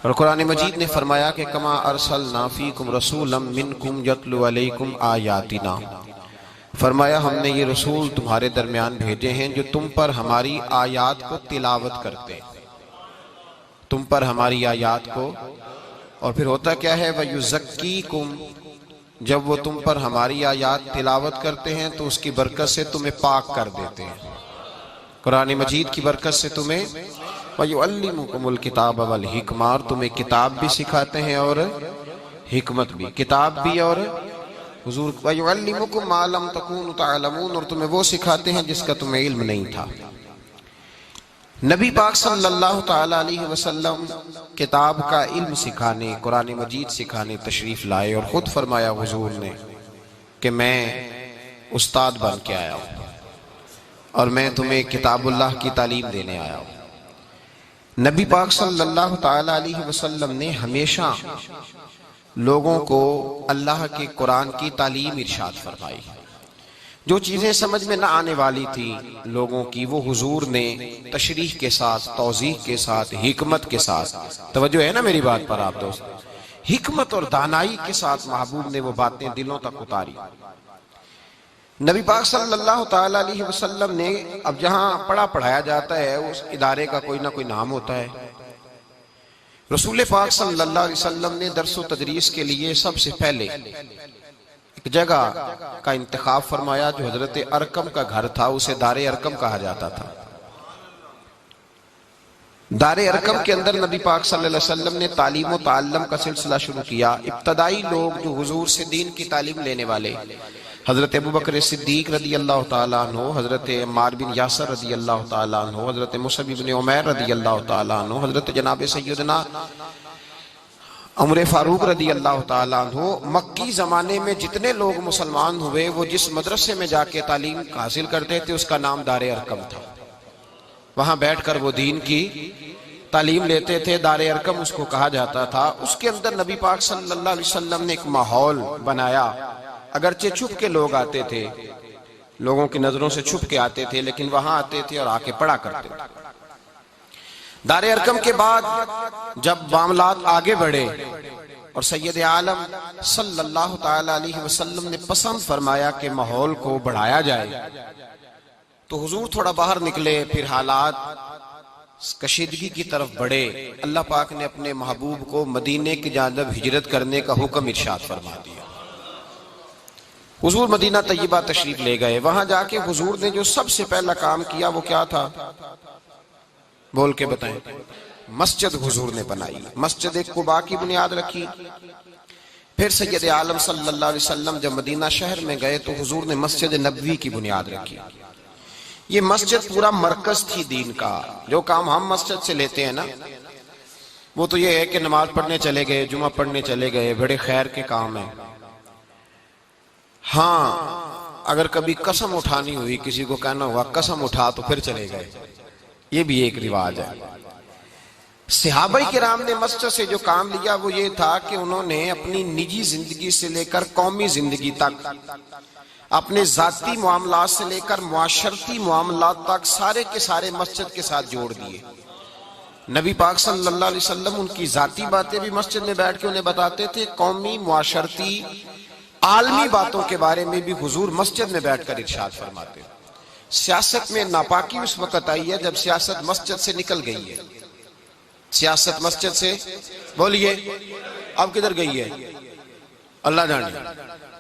اور قرآن مجید نے فرمایا کہ کما ارسلنا فیکم رسولا منکم یتلو علیکم آیاتنا، فرمایا ہم نے یہ رسول تمہارے درمیان بھیجے ہیں جو تم پر ہماری آیات کو تلاوت کرتے ہیں، تم پر ہماری آیات کو۔ اور پھر ہوتا کیا ہے وَيُزَكِّيكُمْ، جب وہ تم پر ہماری آیات تلاوت کرتے ہیں تو اس کی برکت سے تمہیں پاک کر دیتے ہیں، قرآن مجید کی برکت سے تمہیں وَيُعَلِّمُكُمُ الْكِتَابَ وَالْحِكْمَةَ، اور تمہیں کتاب بھی سکھاتے ہیں اور حکمت بھی، کتاب بھی اور حضور وَيُعَلِّمُكُمْ مَا لَمْ تَكُونُوا تَعْلَمُونَ، اور تمہیں وہ سکھاتے ہیں جس کا تمہیں علم نہیں تھا۔ نبی پاک صلی اللہ تعالیٰ علیہ وسلم کتاب کا علم سکھانے، قرآن مجید سکھانے تشریف لائے، اور خود فرمایا حضور نے کہ میں استاد بن کے آیا ہوں اور میں تمہیں کتاب اللہ کی تعلیم دینے آیا ہوں۔ نبی پاک صلی اللہ تعالیٰ علیہ وسلم نے ہمیشہ لوگوں کو اللہ کے قرآن کی تعلیم ارشاد فرمائی۔ جو چیزیں سمجھ میں نہ آنے والی تھی لوگوں کی، وہ حضور نے تشریح کے ساتھ، توضیح کے ساتھ، حکمت کے ساتھ، توجہ ہے نا میری بات پر آپ دوست، حکمت اور دانائی کے ساتھ محبوب نے وہ باتیں دلوں تک اتاری۔ نبی پاک صلی اللہ تعالیٰ علیہ وسلم نے، اب جہاں پڑھایا جاتا ہے اس ادارے کا کوئی نہ کوئی نام ہوتا ہے، رسول پاک صلی اللہ علیہ وسلم نے درس و تدریس کے لیے سب سے پہلے ایک جگہ کا انتخاب فرمایا جو حضرت ارقم کا گھر تھا، اسے دار ارقم کہا جاتا تھا۔ دار ارقم کے اندر نبی پاک صلی اللہ علیہ وسلم نے تعلیم و تعلم کا سلسلہ شروع کیا۔ ابتدائی لوگ جو حضور سے دین کی تعلیم لینے والے، حضرت ابوبکر صدیق رضی اللہ تعالیٰ عنہ، حضرت عمار بن یاسر رضی اللہ تعالیٰ عنہ، حضرت مصعب بن عمیر رضی اللہ تعالیٰ عنہ، حضرت جناب سیدنا عمر فاروق رضی اللہ تعالیٰ عنہ، مکی زمانے میں جتنے لوگ مسلمان ہوئے وہ جس مدرسے میں جا کے تعلیم حاصل کرتے تھے اس کا نام دار ارقم تھا، وہاں بیٹھ کر وہ دین کی تعلیم لیتے تھے، دار ارقم اس کو کہا جاتا تھا۔ اس کے اندر نبی پاک صلی اللہ علیہ وسلم نے ایک ماحول بنایا، اگرچہ چھپ کے لوگ آتے تھے، لوگوں کی نظروں سے چھپ کے آتے تھے، لیکن وہاں آتے تھے اور آ کے پڑھا کرتے تھے۔ دار ارقم کے بعد جب معاملات آگے بڑھے اور سید عالم صلی اللہ تعالیٰ علیہ وسلم نے پسند فرمایا کہ ماحول کو بڑھایا جائے تو حضور تھوڑا باہر نکلے، پھر حالات کشیدگی کی طرف بڑھے، اللہ پاک نے اپنے محبوب کو مدینے کی جانب ہجرت کرنے کا حکم ارشاد فرما دیا۔ حضور مدینہ طیبہ تشریف لے گئے، وہاں جا کے حضور نے جو سب سے پہلا کام کیا وہ کیا تھا؟ بول کے بتائیں۔ مسجد حضور نے بنائی، مسجد قباء کی بنیاد رکھی۔ پھر سید عالم صلی اللہ علیہ وسلم جب مدینہ شہر میں گئے تو حضور نے مسجد نبوی کی بنیاد رکھی۔ یہ مسجد پورا مرکز تھی دین کا۔ جو کام ہم مسجد سے لیتے ہیں نا وہ تو یہ ہے کہ نماز پڑھنے چلے گئے، جمعہ پڑھنے چلے گئے، بڑے خیر کے کام ہیں۔ ہاں اگر کبھی قسم اٹھانی ہوئی، کسی کو کہنا ہوا قسم اٹھا، تو پھر چلے گئے، یہ بھی ایک رواج ہے۔ صحابہ کرام نے مسجد سے جو کام لیا وہ یہ تھا کہ انہوں نے اپنی نجی زندگی سے لے کر قومی زندگی تک، اپنے ذاتی معاملات سے لے کر معاشرتی معاملات تک سارے کے سارے مسجد کے ساتھ جوڑ دیے۔ نبی پاک صلی اللہ علیہ وسلم ان کی ذاتی باتیں بھی مسجد میں بیٹھ کے انہیں بتاتے تھے، قومی، معاشرتی، عالمی باتوں کے بارے میں بھی حضور مسجد میں بیٹھ کر ارشاد فرماتے۔ سیاست میں ناپاکی اس وقت آئی ہے جب سیاست مسجد سے نکل گئی ہے۔ سیاست مسجد سے، بولیے اب کدھر گئی ہے؟ اللہ جانے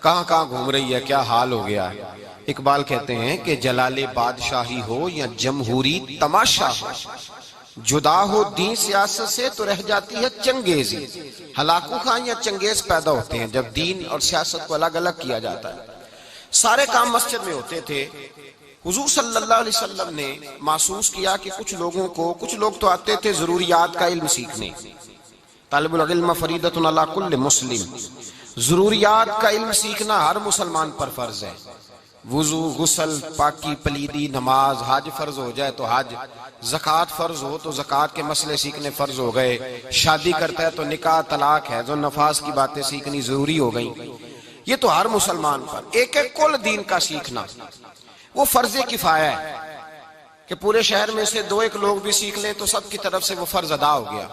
کہاں کہاں گھوم رہی ہے، کیا حال ہو گیا ہے۔ اقبال کہتے ہیں کہ جلال بادشاہی ہو یا جمہوری تماشا ہو، جدا ہو دین سیاست سے تو رہ جاتی ہے چنگیزی۔ ہلاکو خان یا چنگیز پیدا ہوتے ہیں جب دین اور سیاست کو الگ الگ کیا جاتا ہے۔ سارے کام مسجد میں ہوتے تھے۔ حضور صلی اللہ علیہ وسلم نے محسوس کیا کہ کچھ لوگ تو آتے تھے ضروریات کا علم سیکھنے، طالب العلم فریضۃ علی کل مسلم، ضروریات کا علم سیکھنا ہر مسلمان پر فرض ہے۔ وضو، غسل، پاکی، پلیدی، نماز، حج فرض ہو جائے تو حج، زکوٰۃ فرض ہو تو زکوٰۃ کے مسئلے سیکھنے فرض ہو گئے، شادی کرتا ہے تو نکاح، طلاق، حیض و نفاس کی باتیں سیکھنی ضروری ہو گئیں۔ یہ تو ہر مسلمان پر، ایک کل دین کا سیکھنا وہ فرض کفایہ ہے کہ پورے شہر میں سے 2-1 لوگ بھی سیکھ لیں تو سب کی طرف سے وہ فرض ادا ہو گیا۔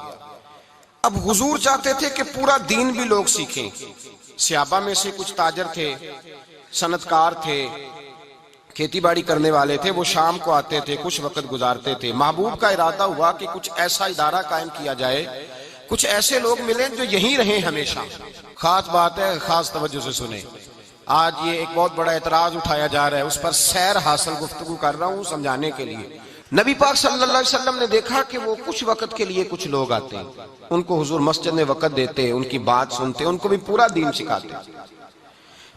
اب حضور چاہتے تھے کہ پورا دین بھی لوگ سیکھیں. صحابہ میں سے کچھ تاجر تھے، صنعتکار تھے، کھیتی باڑی کرنے والے تھے، وہ شام کو آتے تھے، کچھ وقت گزارتے تھے. محبوب کا ارادہ ہوا کہ کچھ ایسا ادارہ قائم کیا جائے، کچھ ایسے لوگ ملیں جو یہیں رہیں ہمیشہ. خاص بات ہے، خاص توجہ سے سنیں. آج یہ ایک بہت بڑا اعتراض اٹھایا جا رہا ہے، اس پر سیر حاصل گفتگو کر رہا ہوں سمجھانے کے لیے. نبی پاک صلی اللہ علیہ وسلم نے دیکھا کہ وہ کچھ وقت کے لیے کچھ لوگ آتے ہیں، ان کو حضور مسجد میں وقت دیتے، ان کی بات سنتے، ان کو بھی پورا دین سکھاتے.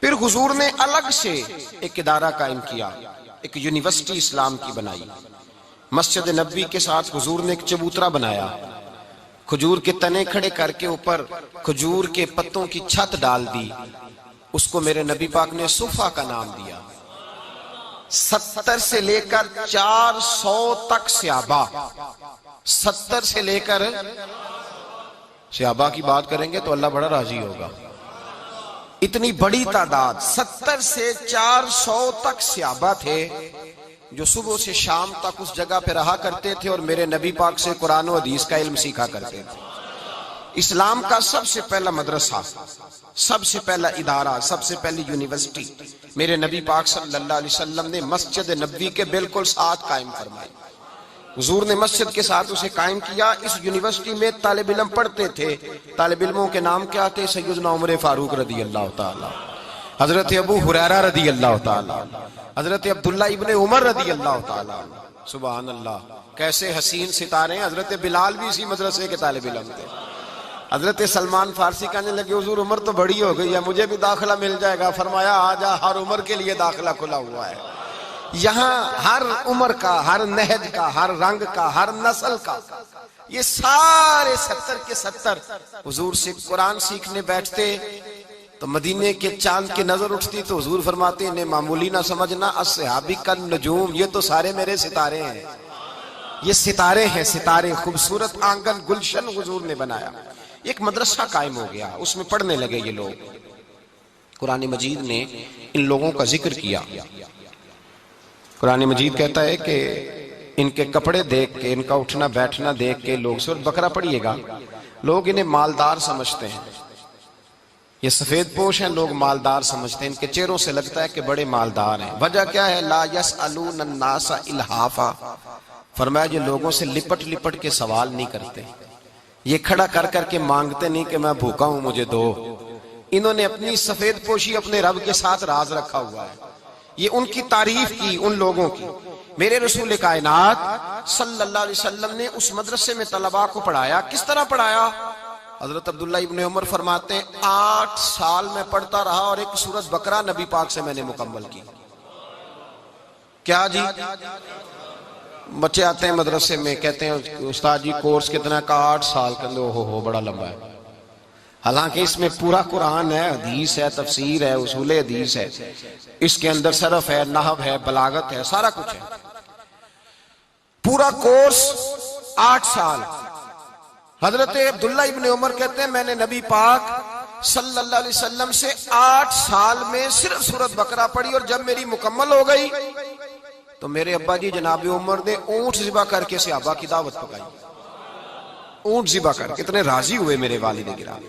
پھر حضور نے الگ سے ایک ادارہ قائم کیا، ایک یونیورسٹی اسلام کی بنائی. مسجد نبوی کے ساتھ حضور نے ایک چبوترا بنایا، کھجور کے تنے کھڑے کر کے اوپر کھجور کے پتوں کی چھت ڈال دی. اس کو میرے نبی پاک نے صفہ کا نام دیا. 70 سے لے کر 400 تک صحابہ، 70 سے لے کر صحابہ کی بات کریں گے تو اللہ بڑا راضی ہوگا. اتنی بڑی تعداد 70 سے 400 تک صحابہ تھے جو صبح سے شام تک اس جگہ پہ رہا کرتے تھے اور میرے نبی پاک سے قرآن و حدیث کا علم سیکھا کرتے تھے. اسلام کا سب سے پہلا مدرسہ، سب سے پہلا ادارہ، سب سے پہلی یونیورسٹی میرے نبی پاک صلی اللہ علیہ وسلم نے مسجد نبوی کے بالکل ساتھ قائم فرمائی. حضور نے مسجد کے ساتھ اسے قائم کیا. اس یونیورسٹی میں طالب علم پڑھتے تھے. طالب علموں کے نام کیا تھے؟ سیدنا عمر فاروق رضی اللہ تعالی، حضرت ابو ہریرہ رضی اللہ تعالی، حضرت عبداللہ ابن عمر رضی اللہ تعالی. سبحان اللہ، کیسے حسین ستارے ہیں. حضرت بلال بھی اسی مدرسے کے طالب علم تھے. حضرت سلمان فارسی کہنے لگے حضور عمر تو بڑی ہو گئی ہے، مجھے بھی داخلہ مل جائے گا. فرمایا آجا، ہر عمر کے لیے داخلہ کھلا ہوا ہے. یہاں ہر عمر کا، ہر نہج کا، ہر رنگ کا، ہر نسل کا، یہ سارے 70 کے 70 حضور سے قرآن سیکھنے بیٹھتے. تو مدینے کے چاند کی نظر اٹھتی تو حضور فرماتے انہیں معمولی نہ سمجھنا، الصحابی کالنجوم، یہ تو سارے میرے ستارے ہیں. یہ ستارے ہیں، ستارے. خوبصورت آنگن گلشن حضور نے بنایا. ایک مدرسہ قائم ہو گیا، اس میں پڑھنے لگے یہ لوگ. قرآن مجید نے ان لوگوں کا ذکر کیا. قرآن مجید کہتا ہے کہ ان کے کپڑے دیکھ کے، ان کا اٹھنا بیٹھنا دیکھ کے لوگ، سورۃ بقرہ پڑھیے گا، لوگ انہیں مالدار سمجھتے ہیں. یہ سفید پوش ہیں، لوگ مالدار سمجھتے ہیں. ان کے چہروں سے لگتا ہے کہ بڑے مالدار ہیں. وجہ کیا ہے؟ لا یسألون الناس الحافا. فرمایا یہ لوگوں سے لپٹ لپٹ کے سوال نہیں کرتے، یہ کھڑا کر کر کے مانگتے نہیں کہ میں بھوکا ہوں مجھے دو. انہوں نے اپنی سفید پوشی اپنے رب کے ساتھ راز رکھا ہوا ہے. یہ ان کی تعریف کی، ان لوگوں کی. میرے رسول کائنات صلی اللہ علیہ وسلم نے اس مدرسے میں طلباء کو پڑھایا. کس طرح پڑھایا؟ حضرت عبداللہ ابن عمر فرماتے ہیں 8 سال میں پڑھتا رہا اور ایک سورۃ بقرہ نبی پاک سے میں نے مکمل کی. کیا جی؟ بچے آتے ہیں مدرسے میں، کہتے ہیں استاد جی کورس کتنا کا؟ 8 سال. کہتے ہو بڑا لمبا ہے. حالانکہ اس میں پورا قرآن ہے، حدیث ہے، تفسیر ہے، اصول حدیث ہے، اس کے اندر صرف ہے، نحو ہے، بلاغت ہے، سارا کچھ ہے. پورا کورس 8 سال. حضرت عبداللہ ابن عمر کہتے ہیں میں نے نبی پاک صلی اللہ علیہ وسلم سے 8 سال میں صرف سورۃ بقرہ پڑھی، اور جب میری مکمل ہو گئی تو میرے ابا جی جناب عمر نے اونٹ ذبح کر کے صحابہ کی دعوت پکائی. اونٹ ذبح کر کے اتنے راضی ہوئے میرے والد گرامی.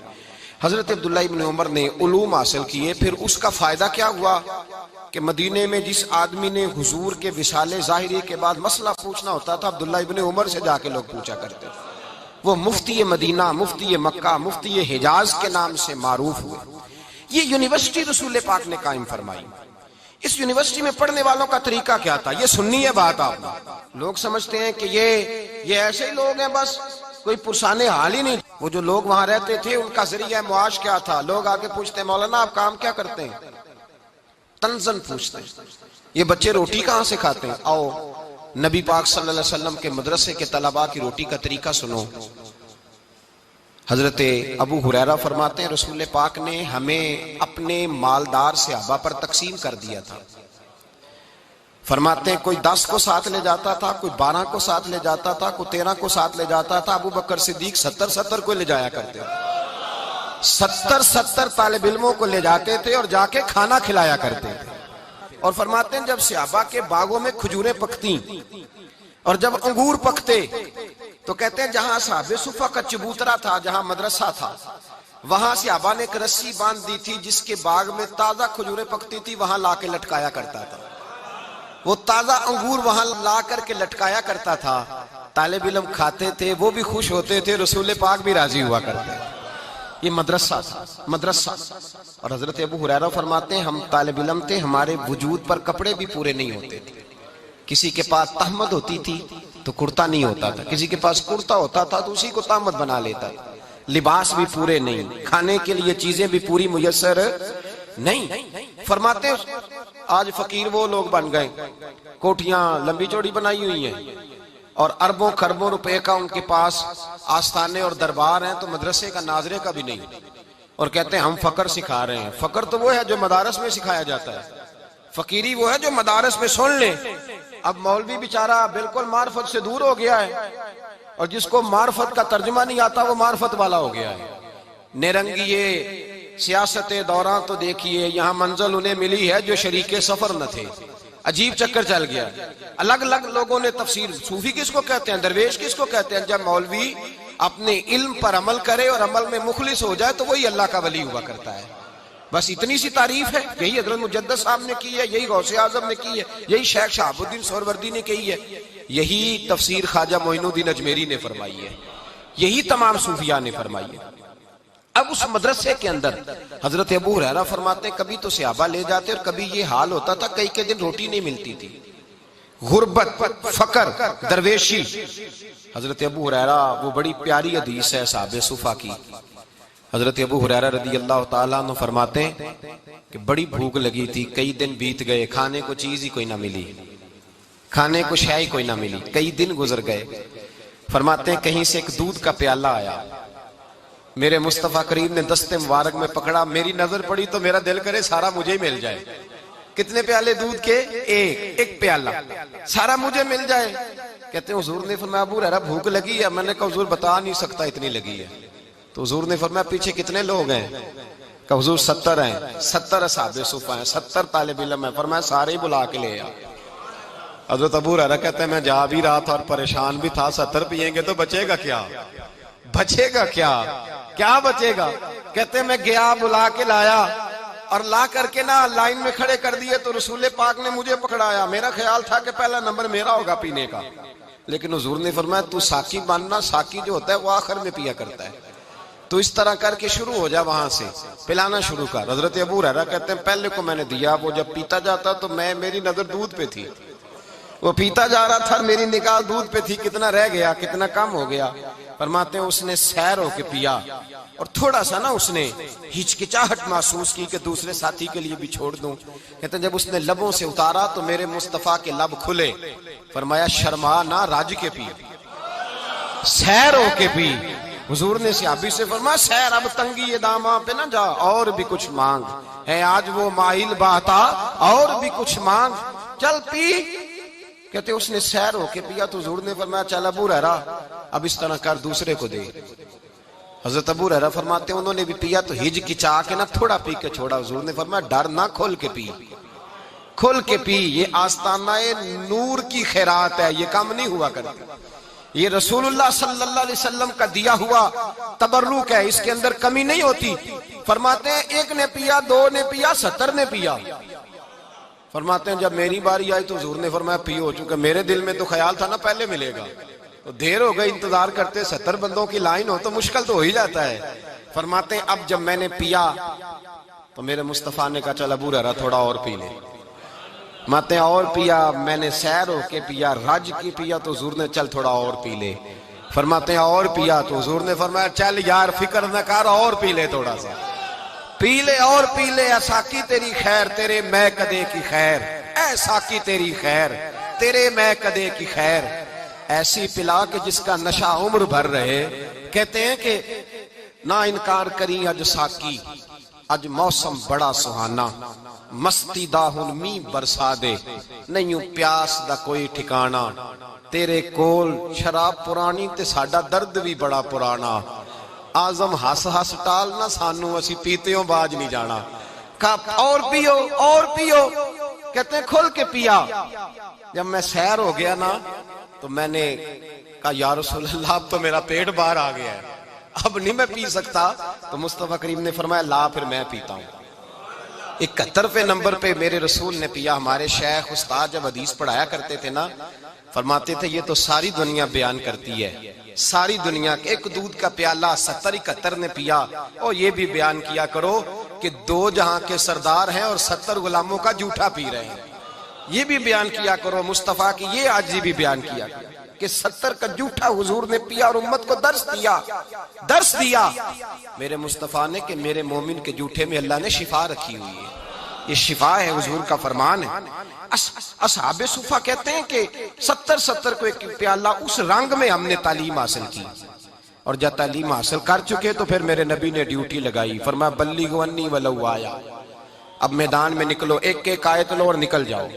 حضرت عبداللہ ابن عمر نے علوم حاصل کیے. پھر اس کا فائدہ کیا ہوا کہ مدینے میں جس آدمی نے حضور کے وصال ظاہری کے بعد مسئلہ پوچھنا ہوتا تھا، عبداللہ ابن عمر سے جا کے لوگ پوچھا کرتے. وہ مفتی مدینہ، مفتی مکہ، مفتی حجاز کے نام سے معروف ہوئے. یہ یونیورسٹی رسول پاک نے قائم فرمائی. اس یونیورسٹی میں پڑھنے والوں کا طریقہ کیا تھا؟ یہ سننی ہے بات. آپ لوگ سمجھتے ہیں کہ یہ ایسے ہی لوگ ہیں، بس کوئی پرسانے حال ہی نہیں. وہ جو لوگ وہاں رہتے تھے ان کا ذریعہ معاش کیا تھا؟ لوگ آگے پوچھتے ہیں مولانا آپ کام کیا کرتے ہیں؟ تنزن پوچھتے ہیں یہ بچے روٹی کہاں سے کھاتے ہیں؟ آؤ نبی پاک صلی اللہ علیہ وسلم کے مدرسے کے طلباء کی روٹی کا طریقہ سنو. حضرت ابو ہریرہ فرماتے ہیں رسول پاک نے ہمیں اپنے مالدار صحابہ پر تقسیم کر دیا تھا. فرماتے ہیں کوئی 10 کو ساتھ لے جاتا تھا، کوئی 12 کو ساتھ لے جاتا تھا، کوئی 13 کو ساتھ لے جاتا تھا. ابو بکر صدیق 70 کو لے جایا کرتے تھے. 70 طالب علموں کو لے جاتے تھے اور جا کے کھانا کھلایا کرتے تھے. اور فرماتے ہیں جب صحابہ کے باغوں میں کھجوریں پکتی اور جب انگور پکتے تو کہتے ہیں جہاں صحابہ صفہ کا چبوترا تھا، جہاں مدرسہ تھا، وہاں صحابہ نے ایک رسی باندھ دی تھی جس کے باغ میں تازہ کھجوریں پکتی تھی، وہاں لا کے لٹکایا کرتا تھا، وہ تازہ انگور وہاں لا کر کے لٹکایا کرتا تھا، طالب علم کھاتے تھے، وہ بھی خوش ہوتے تھے، رسول پاک بھی راضی ہوا کرتے تھے۔ یہ مدرسہ تھا، مدرسہ۔ اور حضرت ابو ہریرہ فرماتے ہیں ہم طالب علم تھے، ہمارے وجود پر کپڑے بھی پورے نہیں ہوتے تھے، کسی کے پاس تہمد ہوتی تھی تو کرتا نہیں ہوتا تھا، کسی کے پاس کرتا ہوتا تھا تو اسی کو تہمد بنا لیتا تھا، لباس بھی پورے نہیں، کھانے کے لیے چیزیں بھی پوری میسر نہیں۔ فرماتے ہیں آج فقیر وہ لوگ بن گئے، کوٹھیاں لمبی چوڑی بنائی ہوئی ہیں اور اربوں خربوں روپے کا ان کے پاس آستانے اور دربار ہیں، تو مدرسے کا ناظرے کا بھی نہیں، اور کہتے ہیں ہم فقر سکھا رہے ہیں۔ فقر تو وہ ہے جو مدارس میں سکھایا جاتا ہے، فقیری وہ ہے جو مدارس میں سن لے۔ اب مولوی بیچارہ بالکل معرفت سے دور ہو گیا ہے، اور جس کو معرفت کا ترجمہ نہیں آتا وہ معرفت والا ہو گیا ہے۔ نیرنگیے سیاست دوران تو دیکھیے، یہاں منزل انہیں ملی ہے جو شریک سفر نہ تھے، عجیب چکر چل گیا۔ الگ الگ لوگوں نے تفسیر، صوفی کس کو کہتے ہیں، درویش کس کو کہتے ہیں؟ جب مولوی اپنے علم پر عمل کرے اور عمل میں مخلص ہو جائے تو وہی اللہ کا ولی ہوا کرتا ہے۔ بس اتنی سی تعریف ہے، یہی حضرت مجدد صاحب نے کی ہے، یہی غوث اعظم نے کی ہے، یہی شیخ شہاب الدین سہروردی نے کی ہے، یہی تفسیر خواجہ معین الدین اجمیری نے فرمائی ہے، یہی تمام صوفیاء نے فرمائی ہے۔ اب اس مدرسے کے اندر حضرت ابو ہریرہ فرماتے ہیں کبھی تو صحابہ لے جاتے اور کبھی یہ حال ہوتا تھا کئی کے دن روٹی نہیں ملتی تھی، غربت، فقر، درویشی۔ حضرت ابو ہریرہ، وہ بڑی پیاری حدیث ہے صحابہ صفہ کی، حضرت ابو ہریرہ رضی اللہ تعالیٰ عنہ فرماتے ہیں کہ بڑی بھوک لگی تھی، کئی دن بیت گئے، کھانے کو چیز ہی کوئی نہ ملی، کھانے کو شے ہی کوئی نہ ملی، کئی دن گزر گئے۔ فرماتے ہیں کہیں سے ایک دودھ کا پیالہ آیا، میرے مصطفیٰ کریم نے دست مبارک میں پکڑا، میری نظر پڑی تو میرا دل کرے سارا مجھے ہی مل جائے۔ کتنے پیالے دودھ کے؟ ایک پیالہ، سارا مجھے مل جائے۔ کہتے ہیں حضور نے فرمایا ابو ہریرہ بھوک لگی ہے؟ میں نے کہا حضور بتا نہیں سکتا اتنی لگی ہے۔ تو حضور نے فرمایا پیچھے کتنے لوگ ہیں؟ کہ حضور 70 ہیں، 70 اصحاب صفہ ہیں، 70 طالب علم ہیں۔ فرمایا سارے ہی بلا کے لے آ۔ حضرت ابو ہریرہ کہتے ہیں میں جا بھی رہا تھا اور پریشان بھی تھا، 70 پیئیں گے تو بچے گا کیا؟ بچے گا کیا؟ کیا بچے گا؟ کہتے ہیں میں گیا، بلا کے لایا، اور لا کر کے نا لائن میں کھڑے کر دیے تو رسول پاک نے مجھے پکڑایا۔ میرا خیال تھا کہ پہلا نمبر میرا ہوگا پینے کا، لیکن حضور نے فرمایا تو ساقی بننا، ساقی جو ہوتا ہے وہ آخر میں پیا کرتا ہے، تو اس طرح کر کے شروع ہو جا، وہاں سے پلانا شروع کر۔ حضرت ابو ہریرہ کہتے ہیں پہلے کو میں نے دیا، وہ جب پیتا جاتا تو میری نظر دودھ پہ تھی، وہ پیتا جا رہا تھا، میری نگاہ دودھ پہ تھی، کتنا رہ گیا، کتنا کم ہو گیا۔ فرماتے ہیں اس نے سیر ہو کے پیا، اور تھوڑا سا نا اس نے ہچکچاہٹ محسوس کی کہ دوسرے ساتھی کے لیے بھی چھوڑ دوں۔ کہتے ہیں جب اس نے لبوں سے اتارا تو میرے مصطفیٰ کے لب کھلے۔ فرمایا شرما نہ، راج کے پی، سیر ہو کے پی۔ حضور نے صحابی سے فرمایا سیر، اب تنگی داماں پہ نہ جا، اور بھی کچھ مانگ ہے، آج وہ مائل بہتا، اور بھی کچھ مانگ، چل پی۔ کہتے اس نے سیر ہو کے پیا تو حضور نے فرمایا چل ابو ہریرہ اب اس طرح کر، دوسرے کو دے۔ حضرت ابو ہریرہ فرماتے ہیں انہوں نے بھی پیا تو ہچکچا کے نہ تھوڑا پی کے چھوڑا۔ حضور نے فرمایا ڈر نہ، کھول کے پی، کھول کے پی، یہ آستانہ نور کی خیرات ہے، یہ کم نہیں ہوا کرتی، یہ رسول اللہ صلی اللہ علیہ وسلم کا دیا ہوا تبرک ہے، اس کے اندر کمی نہیں ہوتی۔ فرماتے ہیں ایک نے پیا، 2 نے پیا، 70 نے پیا۔ فرماتے ہیں جب میری باری آئی تو حضور نے فرمایا پیو، چونکہ میرے دل میں تو خیال تھا نا پہلے ملے گا، تو دیر ہو گئی انتظار کرتے، 70 بندوں کی لائن ہو تو مشکل تو ہو ہی جاتا ہے۔ فرماتے ہیں اب جب میں نے پیا تو میرے مصطفیٰ نے کہا چل ابو ہریرہ تھوڑا اور پی لے۔ فرماتے ہیں اور پیا، میں نے سیر ہو کے پیا، رج کی پیا تو حضور نے چل تھوڑا اور پی لے۔ فرماتے ہیں اور پیا تو حضور نے فرمایا چل یار فکر نہ کر، اور پی لے، تھوڑا سا پی لے، اور پی لے۔ اے ساقی تیری خیر، تیرے میں کدے کی خیر، اے ساقی تیری خیر، تیرے میں کدے کی خیر، ایسی پلا کہ جس کا نشہ عمر بھر رہے۔ کہتے ہیں کہ نہ انکار کری اج ساقی، اج موسم بڑا سہانا، مستی دا ہن می برسا دے، نہیں پیاس دا کوئی ٹھکانا، تیرے کول شراب پرانی تے ساڈا درد بھی بڑا پرانا، آزم ہس ہس ٹال نہ سانو، اسی پیتےوں باج نہیں جانا۔ کہا اور پیو، اور پیو۔ کہتے ہیں کھل کے پیا۔ جب میں سیر ہو گیا نا تو میں نے کہا یا رسول اللہ اب تو میرا پیٹ باہر آ گیا ہے، اب نہیں میں پی سکتا. تو مصطفیٰ کریم نے فرمایا لا پھر میں پیتا ہوں. 71ویں نمبر پہ میرے رسول نے پیا. ہمارے شیخ استاد جب حدیث پڑھایا کرتے تھے نا، فرماتے تھے یہ تو ساری دنیا بیان کرتی ہے، ساری دنیا ایک دودھ کا پیالہ 70-71 نے پیا. اور یہ بھی بیان کیا کرو کہ 2 جہاں کے سردار ہیں اور 70 غلاموں کا جھوٹا پی رہے ہیں. یہ بھی بیان کیا کرو مصطفیٰ کی یہ عاجزی بھی بیان کیا کہ 70 کا جھوٹا حضور نے پیا اور امت کو درس دیا میرے مصطفیٰ نے کہ میرے مومن کے جھوٹے میں اللہ نے شفا رکھی ہوئی ہے. یہ شفا ہے، حضور کا فرمان ہے. اصحاب صفہ کہتے ہیں کہ 70 کو ایک پیالہ اس رنگ میں ہم نے تعلیم حاصل کی، اور جب تعلیم حاصل کر چکے تو پھر میرے نبی نے ڈیوٹی لگائی. فرمایا بلیغوا انی ولو آیا، اب میدان میں نکلو، ایک آیت لو اور نکل جاؤ.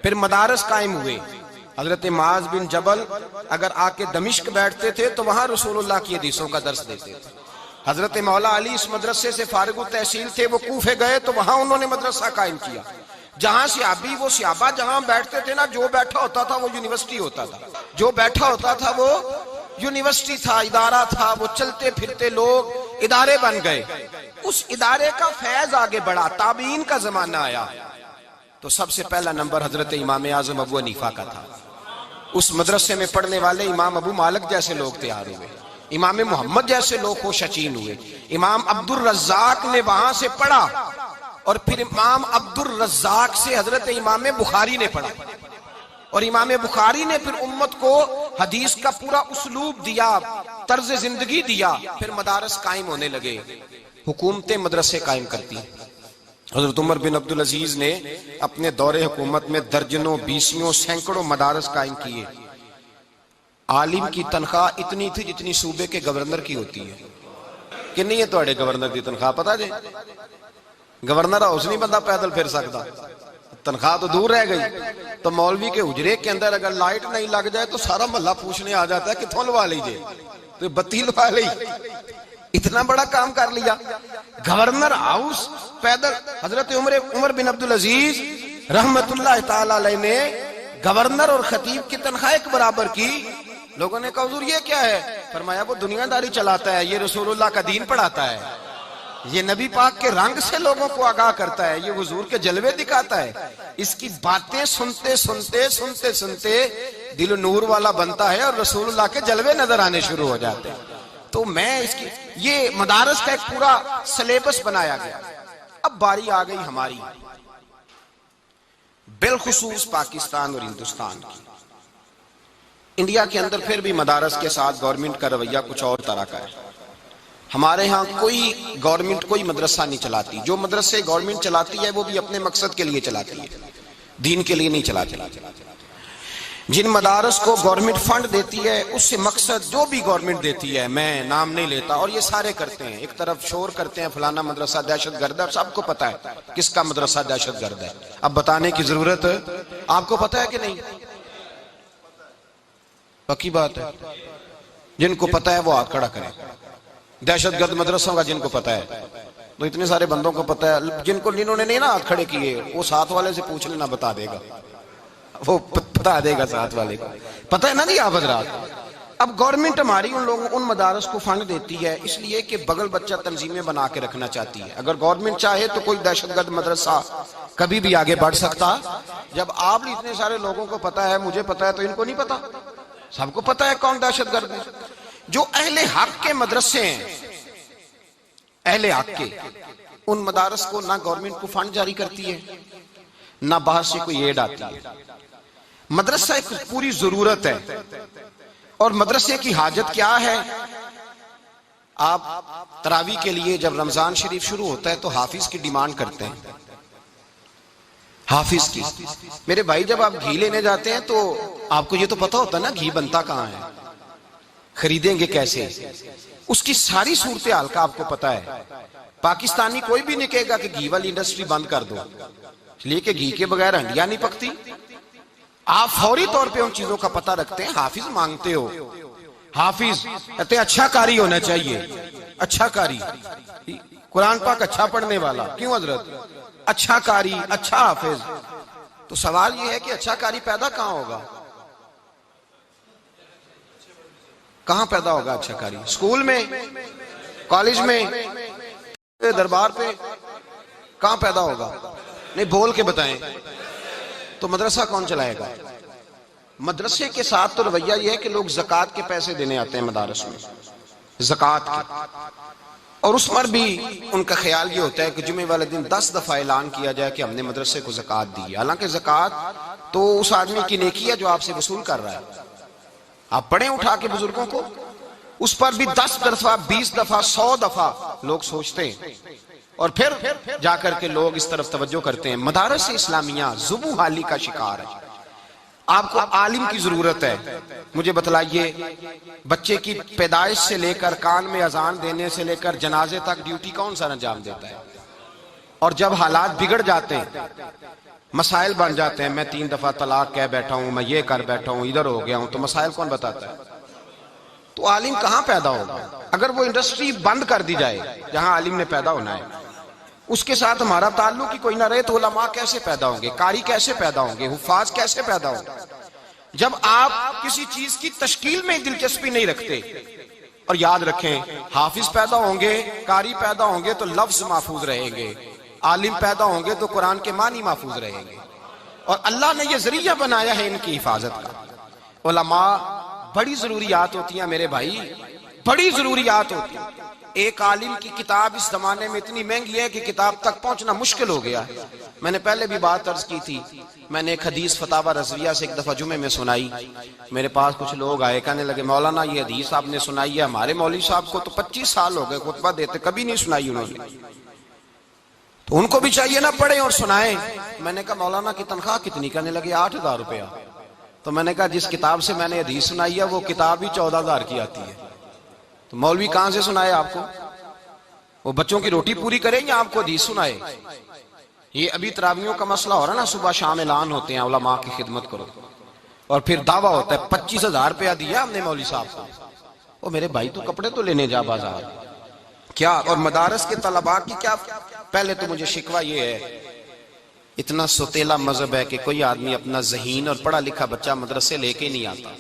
پھر مدارس قائم ہوئے. حضرت معاذ بن جبل اگر آ کے دمشق بیٹھتے تھے تو وہاں رسول اللہ کی حدیثوں کا درس دیتے تھے. حضرت مولا علی اس مدرسے سے فارغ التحصیل تھے، وہ کوفے گئے تو وہاں انہوں نے مدرسہ قائم کیا. جہاں صحابی وہ صحابہ جہاں بیٹھتے تھے نا، جو بیٹھا ہوتا تھا وہ یونیورسٹی ہوتا تھا، جو بیٹھا ہوتا تھا وہ یونیورسٹی تھا، ادارہ تھا. وہ چلتے پھرتے لوگ ادارے بن گئے. اس ادارے کا فیض آگے بڑھا. تابعین کا زمانہ آیا تو سب سے پہلا نمبر حضرت امام اعظم ابو حنیفہ کا تھا. اس مدرسے میں پڑھنے والے امام ابو مالک جیسے لوگ تیار ہوئے، امام محمد جیسے لوگ خوش اچین ہوئے. امام عبد الرزاق نے وہاں سے پڑھا، اور پھر امام عبد الرزاق سے حضرت امام بخاری نے پڑھا، اور امام بخاری نے پھر امت کو حدیث کا پورا اسلوب دیا، طرز زندگی دیا. پھر مدارس قائم ہونے لگے، حکومتیں مدرسے قائم کرتی. حضرت عمر بن عبدالعزیز نے اپنے دور حکومت میں درجنوں، بیسیوں، سینکڑوں مدارس قائم کیے. عالم کی تنخواہ اتنی تھی جتنی صوبے کے گورنر کی ہوتی ہے. کہ نہیں ہے توڑے گورنر کی تنخواہ پتا جی؟ گورنر ہاؤس نہیں بندہ پیدل پھر سکتا، تنخواہ تو دور رہ گئی. تو مولوی کے حجرے کے اندر اگر لائٹ نہیں لگ جائے تو سارا محلہ پوچھنے آ جاتا ہے کہ کتوں لوا لیجیے، تو بتی لوا لی. اتنا بڑا کام کر لیا. گورنر ہاؤس پیدل. حضرت عمر بن عبدالعزیز رحمت اللہ تعالی علیہ نے گورنر اور خطیب کی تنخواہ ایک برابر کی. لوگوں نے کہا حضور یہ کیا ہے؟ فرمایا وہ دنیا داری چلاتا ہے، یہ رسول اللہ کا دین پڑھاتا ہے، یہ نبی پاک کے رنگ سے لوگوں کو آگاہ کرتا ہے، یہ حضور کے جلوے دکھاتا ہے. اس کی باتیں سنتے سنتے دل نور والا بنتا ہے اور رسول اللہ کے جلوے نظر آنے شروع ہو جاتے ہیں. تو میں اس کی یہ مدارس کا ایک پورا سلیبس بنایا گیا. اب باری آ گئی ہماری، بالخصوص پاکستان اور ہندوستان کی. انڈیا کے اندر پھر بھی مدارس کے ساتھ گورنمنٹ کا رویہ کچھ اور طرح کا ہے. ہمارے ہاں کوئی گورنمنٹ کوئی مدرسہ نہیں چلاتی. جو مدرسے گورنمنٹ چلاتی ہے وہ بھی اپنے مقصد کے لیے چلاتی ہے، دین کے لیے نہیں چلاتی. جن مدارس کو گورنمنٹ فنڈ دیتی ہے اس سے مقصد جو بھی گورنمنٹ دیتی ہے، میں نام نہیں لیتا، اور یہ سارے کرتے ہیں. ایک طرف شور کرتے ہیں فلانا مدرسہ دہشت گرد ہے، سب کو پتا ہے کس کا مدرسہ دہشت گرد ہے. اب بتانے کی ضرورت ہے؟ آپ کو پتا ہے کہ نہیں؟ پکی بات ہے. جن کو پتا ہے وہ ہاتھ کھڑا کریں. دہشت گرد مدرسوں کا جن کو پتا ہے، تو اتنے سارے بندوں کو پتا ہے. جنہوں نے نہیں نا ہاتھ کھڑے کیے وہ ساتھ والے سے پوچھ لینا، بتا دے گا، وہ بتا دے گا ساتھ والے کو. پتہ ہے نا جی آپ حضرات. اب گورنمنٹ ہماری ان مدارس کو فنڈ دیتی ہے اس لیے کہ بغل بچہ تنظیمیں بنا کے رکھنا چاہتی ہے. اگر گورنمنٹ چاہے تو کوئی دہشت گرد مدرسہ کبھی بھی آگے بڑھ سکتا. جب آپ اتنے سارے لوگوں کو پتا ہے، مجھے پتا ہے، تو ان کو نہیں پتا؟ سب کو پتا ہے کون دہشت گرد ہے. جو اہل حق کے مدرسے ہیں، اہل حق کے، ان مدارس کو نہ گورنمنٹ کو فنڈ جاری کرتی ہے نہ باہر سے کوئی ایڈ آتی ہے. مدرسہ ایک پوری ضرورت ہے. اور مدرسے کی حاجت کیا ہے؟ آپ تراویح کے لیے جب رمضان شریف شروع ہوتا ہے تو حافظ کی ڈیمانڈ کرتے ہیں. حافظ کی. میرے بھائی جب آپ گھی لینے جاتے ہیں تو آپ کو یہ تو پتا ہوتا ہے نا گھی بنتا کہاں ہے، خریدیں گے کیسے، اس کی ساری صورتحال کا آپ کو پتا ہے. پاکستانی کوئی بھی نہیں کہے گا کہ گھی والی انڈسٹری بند کر دو، اس لیے کہ گھی کے بغیر ہنڈیاں نہیں پکتی. آپ فوری طور پہ ان چیزوں کا پتہ رکھتے ہیں. حافظ مانگتے ہو، حافظ کہتے ہیں اچھا قاری ہونا چاہیے. اچھا قاری، قرآن پاک اچھا پڑھنے والا. کیوں حضرت؟ اچھا قاری، اچھا حافظ. تو سوال یہ ہے کہ اچھا قاری پیدا کہاں ہوگا؟ کہاں پیدا ہوگا اچھا قاری؟ اسکول میں، کالج میں، دربار پہ؟ کہاں پیدا ہوگا؟ نہیں بول کے بتائیں۔ تو مدرسہ کون چلائے گا؟ مدرسے کے ساتھ تو رویہ یہ ہے کہ لوگ زکوٰۃ کے پیسے دینے آتے ہیں مدارس میں، زکوٰۃ کے، اور اس پر بھی ان کا خیال یہ ہوتا ہے کہ جمعے والے دن 10 دفعہ اعلان کیا جائے کہ ہم نے مدرسے کو زکوٰۃ دی ہے۔ حالانکہ زکوٰۃ تو اس آدمی کی نیکی ہے جو آپ سے وصول کر رہا ہے۔ آپ پڑھیں اٹھا کے بزرگوں کو، اس پر بھی 10 دفعہ، 20 دفعہ، 100 دفعہ لوگ سوچتے ہیں، اور پھر جا کر کے لوگ اس طرف توجہ کرتے ہیں۔ مدارس اسلامیہ ذبح حالی کا شکار ہے۔ آپ کو عالم کی ضرورت ہے۔ مجھے بتلائیے، بچے کی پیدائش سے لے کر کان میں اذان دینے سے لے کر جنازے تک ڈیوٹی کون سا انجام دیتا ہے؟ اور جب حالات بگڑ جاتے ہیں، مسائل بن جاتے ہیں، میں 3 دفعہ طلاق کہہ بیٹھا ہوں، میں یہ کر بیٹھا ہوں، ادھر ہو گیا ہوں، تو مسائل کون بتاتا ہے؟ تو عالم کہاں پیدا ہوگا؟ اگر وہ انڈسٹری بند کر دی جائے جہاں عالم نے پیدا ہونا ہے، اس کے ساتھ ہمارا تعلق ہی کوئی نہ رہے، تو علماء کیسے پیدا ہوں گے؟ قاری کیسے پیدا ہوں گے؟ حفاظ کیسے پیدا ہوں گے؟ جب آپ کسی چیز کی تشکیل میں دلچسپی نہیں رکھتے۔ اور یاد رکھیں، حافظ پیدا ہوں گے، قاری پیدا ہوں گے تو لفظ محفوظ رہیں گے، عالم پیدا ہوں گے تو قرآن کے معنی محفوظ رہیں گے، اور اللہ نے یہ ذریعہ بنایا ہے ان کی حفاظت کا۔ علماء بڑی ضروریات ہوتی ہیں میرے بھائی، بڑی ضروریات ہوتی ہیں۔ ایک عالم کی کتاب اس زمانے میں اتنی مہنگی ہے کہ کتاب تک پہنچنا مشکل ہو گیا۔ میں نے پہلے بھی بات عرض کی تھی، میں نے ایک حدیث فتاوی رضویہ سے ایک دفعہ جمعے میں سنائی۔ میرے پاس کچھ لوگ آئے، کہنے لگے مولانا یہ حدیث آپ نے سنائی ہے، ہمارے مولوی صاحب کو تو 25 سال ہو گئے خطبہ دیتے، کبھی نہیں سنائی انہوں نے، تو ان کو بھی چاہیے نہ پڑھیں اور سنائیں۔ میں نے کہا مولانا کی تنخواہ کتنی؟ کہنے لگے 8,000 روپیہ۔ تو میں نے کہا جس کتاب سے میں نے حدیث سنائی ہے وہ کتاب ہی 14,000 کی آتی ہے، تو مولوی کہاں سے سنائے آپ کو؟ وہ بچوں کی روٹی پوری کریں یا آپ کو حدیث سنائے؟ یہ ابھی تراویحوں کا مسئلہ ہو رہا ہے نا، صبح شام اعلان ہوتے ہیں علماء کی خدمت کرو، اور پھر دعویٰ ہوتا ہے 25,000 روپیہ دیا ہم نے مولوی صاحب کو۔ وہ میرے بھائی تو کپڑے تو لینے جا بازار کیا؟ اور مدارس کے طلباء کی کیا؟ پہلے تو مجھے شکوہ یہ ہے، اتنا ستیلا مذہب ہے کہ کوئی آدمی اپنا ذہین اور پڑھا لکھا بچہ مدرسے لے کے نہیں آتا،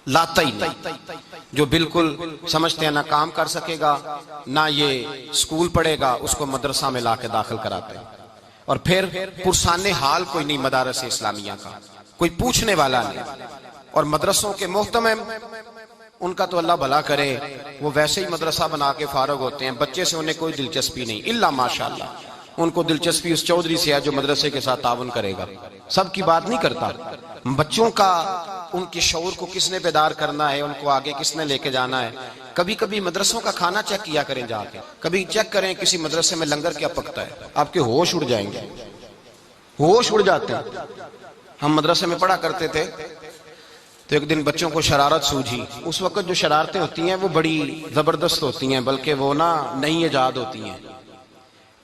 لاتا ہی نہیں۔ جو بالکل سمجھتے ہیں نہ کام کر سکے گا نہ یہ اسکول پڑھے گا، اس کو مدرسہ میں لا کے داخل کراتے ہیں، اور پھر پرسان حال کوئی نہیں مدارس اسلامیہ کا، کوئی پوچھنے والا نہیں۔ اور مدرسوں کے محتمم، ان کا تو اللہ بھلا کرے، وہ ویسے ہی مدرسہ بنا کے فارغ ہوتے ہیں، بچے سے انہیں کوئی دلچسپی نہیں، الا ماشاءاللہ ان کو دلچسپی اس چودھری سے ہے جو مدرسے کے ساتھ تعاون کرے گا۔ سب کی بات نہیں کرتا، بچوں کا ان کے شعور کو کس نے بیدار کرنا ہے، ان کو آگے کس نے لے کے جانا ہے۔ کبھی کبھی مدرسوں کا کھانا چیک کیا کریں جا کے، کبھی چیک کریں کسی مدرسے میں لنگر کیا پکتا ہے، آپ کے ہوش اڑ جائیں گے، ہوش اڑ جاتے ہیں۔ ہم مدرسے میں پڑھا کرتے تھے تو ایک دن بچوں کو شرارت سوجھی۔ اس وقت جو شرارتیں ہوتی ہیں وہ بڑی زبردست ہوتی ہیں، بلکہ وہ نئی ایجاد ہوتی ہیں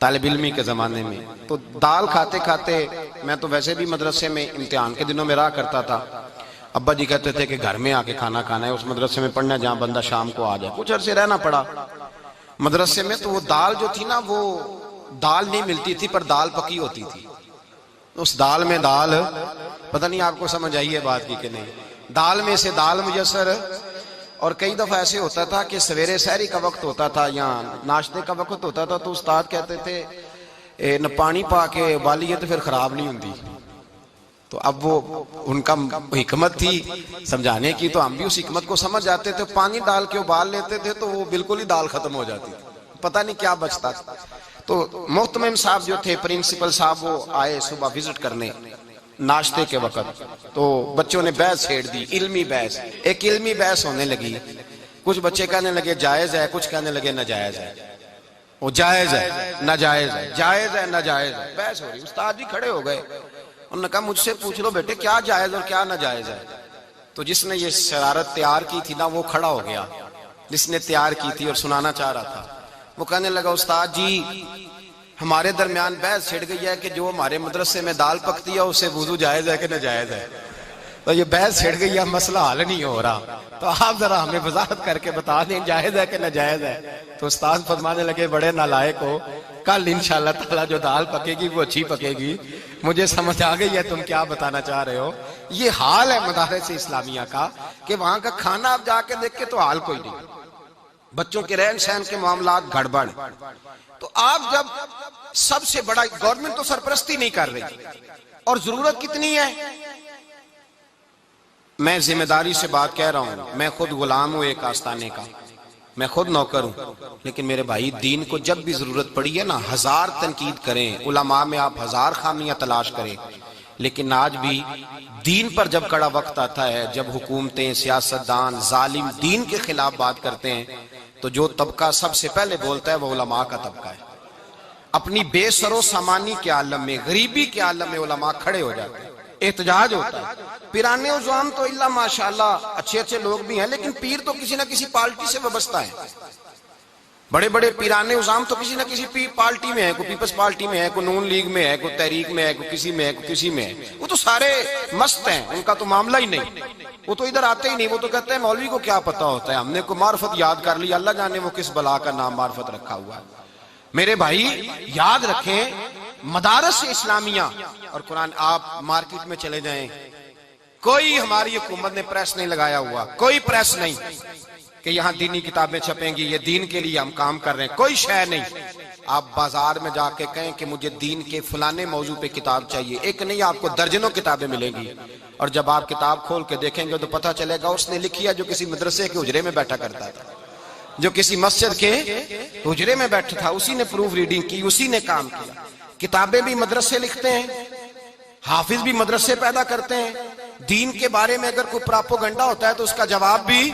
طالب علمی کے زمانے میں۔ تو دال کھاتے کھاتے، میں تو ویسے بھی مدرسے میں امتحان کے دنوں میں رہا کرتا تھا، ابا جی کہتے تھے کہ گھر میں آ کے کھانا کھانا ہے، اس مدرسے میں پڑھنا جہاں بندہ شام کو آ جائے۔ کچھ عرصے رہنا پڑا مدرسے میں، تو وہ دال جو تھی نا، وہ دال نہیں ملتی تھی پر دال پکی ہوتی تھی۔ اس دال میں دال، پتہ نہیں آپ کو سمجھ آئی ہے بات کی کہ نہیں، دال میں سے دال میسر۔ اور کئی دفعہ ایسے ہوتا تھا کہ سویرے سحری کا وقت ہوتا تھا یا ناشتے کا وقت ہوتا تھا، تو استاد کہتے تھے نہ پانی پا کے ابالیے تو پھر خراب نہیں ہوتی۔ تو اب وہ ان کا حکمت تھی سمجھانے کی، تو ہم بھی اس حکمت کو سمجھ جاتے تھے، پانی ڈال کے ابال لیتے تھے تو وہ بالکل ہی دال ختم ہو جاتی تھی، پتہ نہیں کیا بچتا تھا۔ تو محتمم صاحب جو تھے، پرنسپل صاحب، وہ آئے صبح وزٹ کرنے ناشتے کے وقت، تو بچوں نے بحث چھیڑ دی، علمی بحث، ایک علمی بحث ہونے لگی۔ کچھ بچے کہنے لگے جائز ہے، کچھ کہنے لگے ناجائز ہے، وہ جائز ہے ناجائز ہے، جائز ہے ناجائز ہے، بحث ہو رہی۔ استاد جی کھڑے ہو گئے، انہوں نے کہا مجھ سے پوچھ لو بیٹے کیا جائز اور کیا ناجائز ہے۔ تو جس نے یہ شرارت تیار کی تھی نا، وہ کھڑا ہو گیا، جس نے تیار کی تھی اور سنانا چاہ رہا تھا۔ وہ کہنے لگا استاد جی ہمارے درمیان بحث چھڑ گئی ہے کہ جو ہمارے مدرسے میں دال پکتی ہے اس سے وضو جائز ہے کہ ناجائز ہے۔ تو یہ بحث چھڑ گئی ہے، مسئلہ حل نہیں ہو رہا، تو آپ ذرا ہمیں وضاحت کر کے بتا دیں جائز ہے کہ ناجائز ہے۔ تو استاد فرمانے لگے بڑے نالائق ہو، کل انشاءاللہ تعالیٰ جو دال پکے گی وہ اچھی پکے گی، مجھے سمجھ آ گئی ہے تم کیا بتانا چاہ رہے ہو۔ یہ حال ہے مدارس اسلامیہ کا کہ وہاں کا کھانا آپ جا کے دیکھ کے تو حال کوئی نہیں، بچوں کے رہن سہن کے معاملات گڑبڑ۔ تو آپ جب سب سے بڑا گورنمنٹ تو سرپرستی نہیں کر رہی، اور ضرورت کتنی ہے؟ میں ذمہ داری سے بات کہہ رہا ہوں، میں خود غلام ہوں ایک آستانے کا، میں خود نوکر ہوں، لیکن میرے بھائی دین کو جب بھی ضرورت پڑی ہے نا، ہزار تنقید کریں، علماء میں آپ ہزار خامیاں تلاش کریں، لیکن آج بھی دین پر جب کڑا وقت آتا ہے، جب حکومتیں، سیاستدان، ظالم دین کے خلاف بات کرتے ہیں، تو جو طبقہ سب سے پہلے بولتا ہے وہ علماء کا طبقہ ہے۔ اپنی بے سر و سامانی کے عالم میں، غریبی کے عالم میں علماء کھڑے ہو جاتے ہیں، احتجاج ہوتا ہے۔ پیرانے عظام تو اللہ ماشاءاللہ اچھے اچھے لوگ بھی ہیں، لیکن پیر تو کسی نہ کسی پارٹی سے وابستہ ہے۔ بڑے بڑے پیرانے عظام تو کسی نہ کسی پارٹی میں ہے، کوئی پیپلز پارٹی میں ہے، کوئی نون لیگ میں ہے، کوئی تحریک میں ہے، کوئی کسی میں ہے، کوئی کسی میں ہے۔ وہ تو سارے مست ہیں، ان کا تو معاملہ ہی نہیں، وہ تو ادھر آتے ہی نہیں۔ وہ تو کہتے ہیں مولوی کو کیا پتا ہوتا ہے، ہم نے کوئی معرفت یاد کر لی، اللہ جانے وہ کس بلا کا نام معرفت رکھا ہوا ہے۔ میرے بھائی یاد رکھیں، مدارس اسلامیہ اور قرآن، آپ مارکیٹ میں چلے جائیں، کوئی ہماری حکومت نے پریس نہیں لگایا ہوا، کوئی پریس نہیں کہ یہاں دینی کتابیں چھپیں گی، یہ دین کے لیے ہم کام کر رہے ہیں، کوئی شے نہیں۔ آپ بازار میں جا کے کہیں کہ مجھے دین کے فلانے موضوع پہ کتاب چاہیے، ایک نہیں آپ کو درجنوں کتابیں ملیں گی، اور جب آپ کتاب کھول کے دیکھیں گے تو پتہ چلے گا اس نے لکھی ہے جو کسی مدرسے کے حجرے میں بیٹھا کرتا تھا، جو کسی مسجد کے حجرے میں بیٹھا تھا، اسی نے پروف ریڈنگ کی، اسی نے کام کیا۔ کتابیں بھی مدرسے لکھتے ہیں، حافظ بھی مدرسے پیدا کرتے ہیں، دین کے بارے میں اگر کوئی پراپوگنڈا ہوتا ہے تو اس کا جواب بھی۔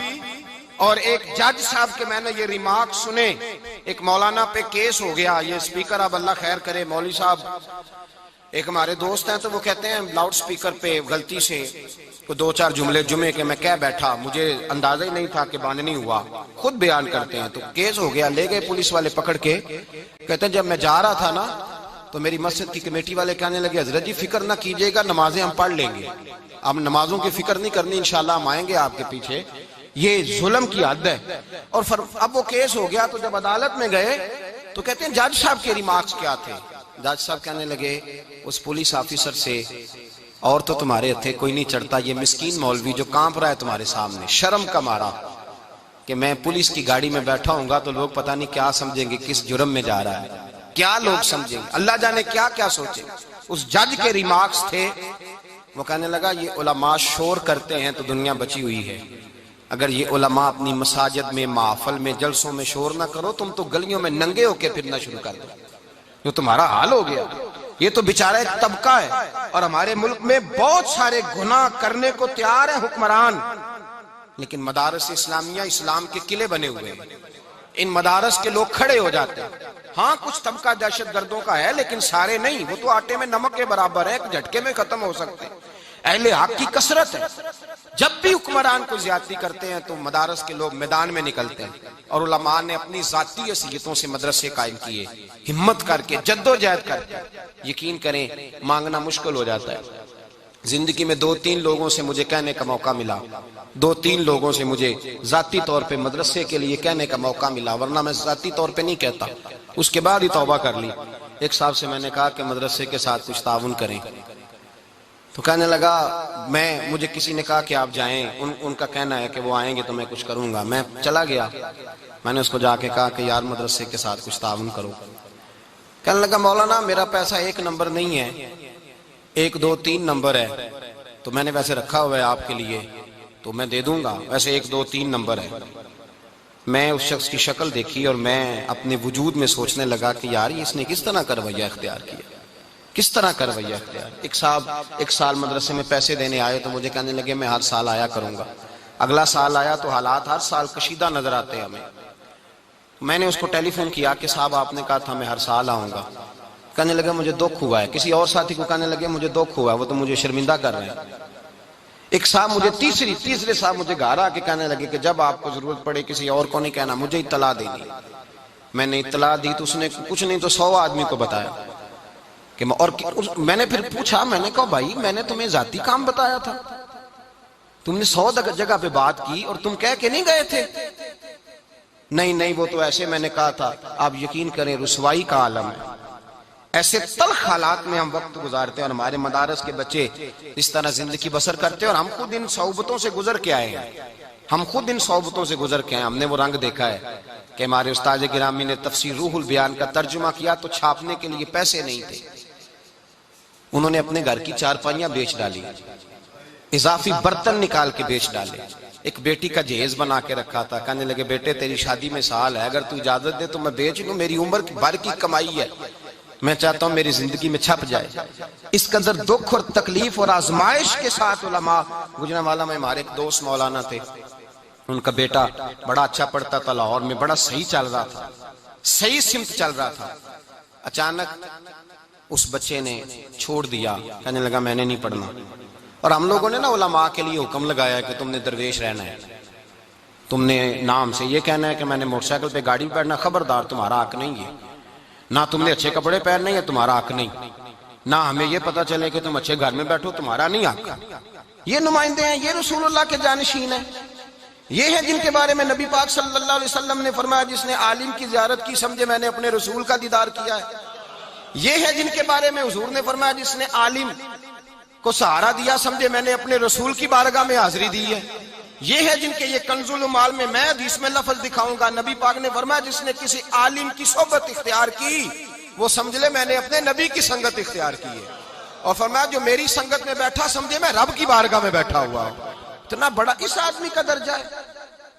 اور ایک جج صاحب کے میں نے یہ ریمارک سنے، ایک مولانا پہ کیس ہو گیا، یہ سپیکر اب اللہ خیر کرے، مولوی صاحب ایک ہمارے دوست ہیں، تو وہ کہتے ہیں لاؤڈ سپیکر پہ غلطی سے دو چار جملے جمعے کے میں کہہ بیٹھا، مجھے اندازہ ہی نہیں تھا کہ باندھنی ہوا، خود بیان کرتے ہیں۔ تو کیس ہو گیا، لے گئے پولیس والے پکڑ کے، کہتے ہیں جب میں جا رہا تھا نا تو میری مسجد کی کمیٹی والے کہنے لگے حضرت جی فکر نہ کیجئے گا، نمازیں ہم پڑھ لیں گے، اب نمازوں کی فکر نہیں کرنی، انشاءاللہ ہم آئیں گے آپ کے پیچھے۔ یہ ظلم کی حد ہے۔ اور اب وہ کیس ہو گیا، تو جب عدالت میں گئے تو کہتے ہیں جج صاحب کے ریمارکس کیا تھے؟ جج صاحب کہنے لگے اس پولیس آفیسر سے، اور تو تمہارے ہتھے کوئی نہیں چڑھتا، یہ مسکین مولوی جو کانپ رہا ہے تمہارے سامنے، شرم کا مارا کہ میں پولیس کی گاڑی میں بیٹھا ہوں گا تو لوگ پتہ نہیں کیا سمجھیں گے، کس جرم میں جا رہا ہے، کیا لوگ سمجھیں گے، اللہ جانے کیا کیا سوچیں۔ اس جج کے ریمارکس تھے، وہ کہنے لگا یہ علماء شور کرتے ہیں تو دنیا بچی ہوئی ہے، اگر یہ علماء اپنی مساجد میں، محافل میں، جلسوں میں شور نہ کرو، تم تو گلیوں میں ننگے ہو کے پھرنا شروع کر دو، جو تمہارا حال ہو گیا۔ یہ تو بیچارہ ایک طبقہ ہے، اور ہمارے ملک میں بہت سارے گناہ کرنے کو تیار ہیں حکمران، لیکن مدارس اسلامیہ اسلام کے قلعے بنے ہوئے ہیں، ان مدارس کے لوگ کھڑے ہو جاتے ہیں۔ ہاں کچھ طبقہ دہشت گردوں کا ہے، لیکن سارے نہیں، وہ تو آٹے میں نمک کے برابر ہے، ایک جھٹکے میں ختم ہو سکتے ہیں۔ اہل حق کی کثرت ہے، جب بھی حکمران کو زیادتی کرتے ہیں تو مدارس کے لوگ میدان میں نکلتے ہیں، اور علماء نے اپنی ذاتی حیثیتوں سے مدرسے قائم کیے، ہمت کر کے، جد و جہد کر کے۔ یقین کریں مانگنا مشکل ہو جاتا ہے۔ زندگی میں 2-3 لوگوں سے مجھے کہنے کا موقع ملا، 2-3 لوگوں سے مجھے ذاتی طور پہ مدرسے کے لیے کہنے کا موقع ملا، ورنہ میں ذاتی طور پہ نہیں کہتا، اس کے بعد ہی توبہ کر لی۔ ایک صاحب سے میں نے کہا کہ مدرسے کے ساتھ کچھ تعاون کریں، تو کہنے لگا مجھے کسی نے کہا کہ آپ جائیں، ان کا کہنا ہے کہ وہ آئیں گے تو میں کچھ کروں گا۔ میں چلا گیا، میں نے اس کو جا کے کہا کہ یار مدرسے کے ساتھ کچھ تعاون کرو۔ کہنے لگا مولانا میرا پیسہ 1 نمبر نہیں ہے، 1 2 3 نمبر ہے، تو میں نے ویسے رکھا ہوا ہے آپ کے لیے، تو میں دے دوں گا، ویسے 1 2 3 نمبر ہے۔ میں اس شخص کی شکل دیکھی اور میں اپنے وجود میں سوچنے لگا کہ یار اس نے کس طرح کا رویہ اختیار کیا، کس طرح کا رویہ اختیار۔ ایک صاحب 1 سال مدرسے میں پیسے دینے آئے تو مجھے کہنے لگے میں ہر سال آیا کروں گا۔ اگلا سال آیا تو حالات ہر سال کشیدہ نظر آتے ہیں ہمیں۔ میں نے اس کو ٹیلی فون کیا کہ صاحب آپ نے کہا تھا میں ہر سال آؤں گا۔ کہنے لگا مجھے دکھ ہوا ہے۔ کسی اور ساتھی کو کہنے لگے مجھے دکھ ہوا ہے، وہ تو مجھے شرمندہ کر رہے ہیں۔ ایک صاحب مجھے تیسرے صاحب مجھے گھر آ کے کہنے لگے کہ جب آپ کو ضرورت پڑے کسی اور کو نہیں کہنا، مجھے اطلاع دینی۔ میں نے اطلاع دی تو اس نے کچھ نہیں تو 100 آدمی کو بتایا کہ اور میں نے پھر پوچھا، میں نے کہا بھائی میں نے تمہیں ذاتی کام بتایا تھا؟ تم نے 100 جگہ پہ بات کی اور تم کہہ کے نہیں گئے تھے؟ نہیں وہ تو ایسے میں نے کہا تھا. آپ یقین کریں رسوائی کا عالم ہے. ایسے تلخ حالات میں ہم وقت گزارتے ہیں اور ہمارے مدارس کے بچے اس طرح زندگی بسر کرتے ہیں. اور ہم خود ان صحبتوں سے گزر کے آئے ہیں. ہم نے وہ رنگ دیکھا ہے کہ ہمارے استاد گرامی نے تفسیر روح البیان کا ترجمہ کیا تو چھاپنے کے لیے پیسے نہیں تھے. انہوں نے اپنے گھر کی چارپائیاں بیچ ڈالی, اضافی برتن نکال کے بیچ ڈالے. ایک بیٹی کا جہیز بنا کے رکھا تھا. کہنے لگے بیٹے تیری شادی میں سال ہے, اگر تو اجازت دے تو میں بیچ لوں, میری عمر بھر کی کمائی ہے, میں چاہتا ہوں میری زندگی میں چھپ جائے. اس قدر دکھ اور تکلیف اور آزمائش کے ساتھ علماء. گجرانوالہ میں ہمارے ایک دوست مولانا تھے, ان کا بیٹا بڑا اچھا پڑھتا تھا, لاہور میں بڑا صحیح چل رہا تھا, صحیح سمت چل رہا تھا. اچانک اس بچے نے چھوڑ دیا, کہنے لگا میں نے نہیں پڑھنا. اور ہم لوگوں نے نا علماء کے لیے حکم لگایا کہ تم نے درویش رہنا ہے, تم نے نام سے یہ کہنا ہے کہ میں نے موٹر سائیکل پہ گاڑی پہ بیٹھنا, خبردار تمہارا حق نہیں ہے. نہ تم نے اچھے کپڑے پہننے ہیں, تمہارا حق نہیں. نہ ہمیں یہ پتا چلے کہ تم اچھے گھر میں بیٹھو, تمہارا نہیں حق. یہ نمائندے ہیں, یہ رسول اللہ کے جانشین ہیں. یہ ہیں جن کے بارے میں نبی پاک صلی اللہ علیہ وسلم نے فرمایا جس نے عالم کی زیارت کی سمجھے میں نے اپنے رسول کا دیدار کیا ہے. یہ ہے جن کے بارے میں حضور نے فرمایا جس نے عالم کو سہارا دیا سمجھے میں نے اپنے رسول کی بارگاہ میں حاضری دی ہے. یہ ہے جن کے یہ کنز المال میں حدیث میں لفظ دکھاؤں گا. نبی پاک نے فرمایا جس نے کسی عالم کی صحبت اختیار کی وہ سمجھ لے میں نے اپنے نبی کی سنگت اختیار کی ہے. اور فرمایا جو میری سنگت میں بیٹھا سمجھے میں رب کی بارگاہ میں بیٹھا ہوا ہوں. اتنا بڑا اس آدمی کا درجہ ہے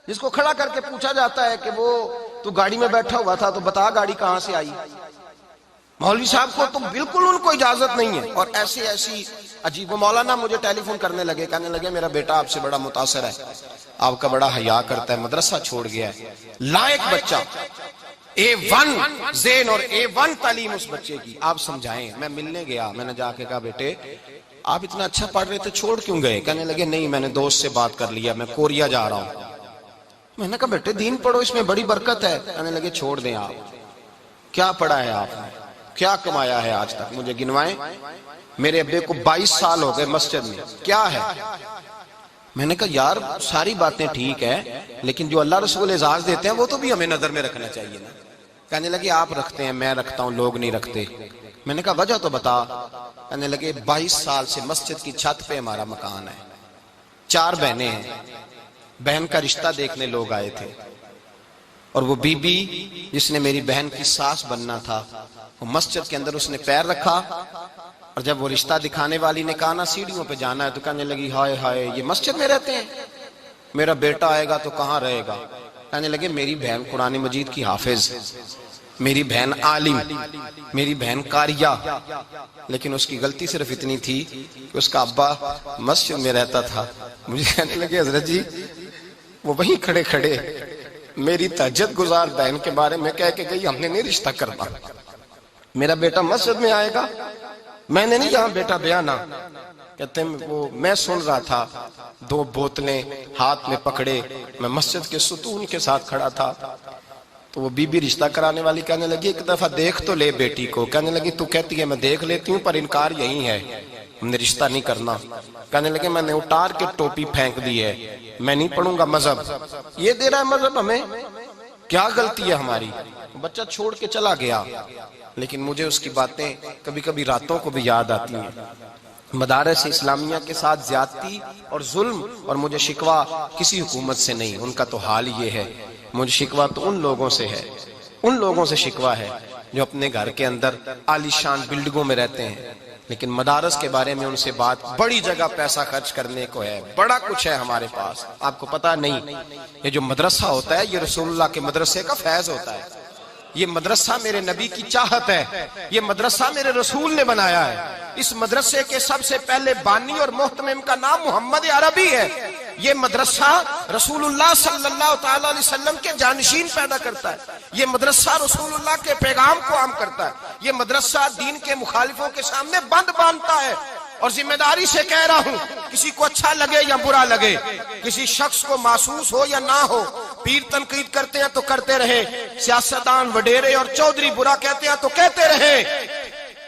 جس کو کھڑا کر کے پوچھا جاتا ہے کہ وہ تو گاڑی میں بیٹھا ہوا تھا تو بتا گاڑی کہاں سے آئی. مولوی صاحب کو تو بالکل ان کو اجازت نہیں ہے. اور ایسی عجیب. وہ مولانا مجھے ٹیلی فون کرنے لگے, کہنے لگے میرا بیٹا آپ سے بڑا متاثر ہے, آپ کا بڑا حیا کرتا ہے, مدرسہ چھوڑ گیا ہے, لائق بچہ, A1 ذہن اور A1 تعلیم اس بچے کی, آپ سمجھائیں. میں ملنے گیا, میں نے جا کے کہا بیٹے آپ اتنا اچھا پڑھ رہے تھے چھوڑ کیوں گئے؟ کہنے لگے نہیں میں نے دوست سے بات کر لیا, میں کوریا جا رہا ہوں. میں نے کہا بیٹے دین پڑھو, اس میں بڑی برکت ہے. کہنے لگے چھوڑ دیں آپ. کیا پڑھا ہے آپ نے, کیا کمایا ہے آج تک, مجھے گنوائیں. میرے ابے کو 22 سال ہو گئے مسجد میں, کیا ہے؟ میں نے کہا یار ساری باتیں ٹھیک ہے لیکن جو اللہ رسول اعزاز دیتے ہیں وہ تو بھی ہمیں نظر میں رکھنا چاہیے نا. کہنے لگے آپ رکھتے ہیں, میں رکھتا ہوں, لوگ نہیں رکھتے. میں نے کہا وجہ تو بتا. کہنے لگے 22 سال سے مسجد کی چھت پہ ہمارا مکان ہے, 4 بہنیں ہیں, بہن کا رشتہ دیکھنے لوگ آئے تھے, اور وہ بی بی جس نے میری بہن کی ساس بننا تھا وہ مسجد کے اندر اس نے پیر رکھا, اور جب وہ رشتہ دکھانے والی نے کہا نا سیڑھیوں پہ جانا ہے تو کہنے لگی ہائے ہائے یہ مسجد میں رہتے ہیں, میرا بیٹا آئے گا تو کہاں رہے گا. کہنے لگے میری بہن قرآن مجید کی حافظ, میری بہن عالم, میری بہن قاریہ, لیکن اس کی غلطی صرف اتنی تھی کہ اس کا ابا مسجد میں رہتا تھا. مجھے کہنے لگے حضرت جی وہ وہیں کھڑے کھڑے میری تہجد گزار بہن کے بارے میں کہہ کے گئی ہم نے نہیں رشتہ کرنا, میرا بیٹا مسجد میں آئے گا. میں نے نہیں یہاں بیٹا بیانا. کہتے ہیں وہ میں سن رہا تھا, 2 بوتلیں ہاتھ میں پکڑے, میں مسجد کے ستون کے ساتھ کھڑا تھا. تو وہ بی بی رشتہ کرانے والی کہنے لگی ایک دفعہ دیکھ تو لے بیٹی کو. کہنے لگی تو کہتی ہے میں دیکھ لیتی ہوں پر انکار یہی ہے, ہم نے رشتہ نہیں کرنا. کہنے لگے میں نے اٹار کے ٹوپی پھینک دی ہے, میں نہیں پڑھوں گا مذہب. یہ دے رہا ہے مذہب ہمیں, کیا غلطی ہے ہماری. بچہ چھوڑ کے چلا گیا, لیکن مجھے اس کی باتیں کبھی کبھی راتوں کو بھی یاد آتی ہیں. مدارس اسلامیہ کے ساتھ زیادتی اور ظلم, اور مجھے شکوہ کسی حکومت سے نہیں, ان کا تو حال یہ ہے. مجھے شکوہ تو ان لوگوں سے ہے, ان لوگوں سے شکوہ ہے جو اپنے گھر کے اندر عالی شان بلڈنگوں میں رہتے ہیں, لیکن مدارس کے بارے میں ان سے بات, بڑی جگہ پیسہ خرچ کرنے کو ہے, بڑا کچھ ہے ہمارے پاس, آپ کو پتا نہیں. یہ جو مدرسہ ہوتا ہے یہ رسول اللہ کے مدرسے کا فیض ہوتا ہے. یہ مدرسہ میرے نبی کی چاہت ہے, یہ مدرسہ میرے رسول نے بنایا ہے. اس مدرسے کے سب سے پہلے بانی اور محتمم کا نام محمد عربی ہے. یہ مدرسہ رسول اللہ صلی اللہ تعالی علیہ وسلم کے جانشین پیدا کرتا ہے. یہ مدرسہ رسول اللہ کے پیغام کو عام کرتا ہے. یہ مدرسہ دین کے مخالفوں کے سامنے بند باندھتا ہے. اور ذمہ داری سے کہہ رہا ہوں, کسی کو اچھا لگے یا برا لگے, کسی شخص کو محسوس ہو یا نہ ہو, پیر تنقید کرتے ہیں تو کرتے رہے, سیاستدان وڈیرے اور چودھری برا کہتے ہیں تو کہتے رہے,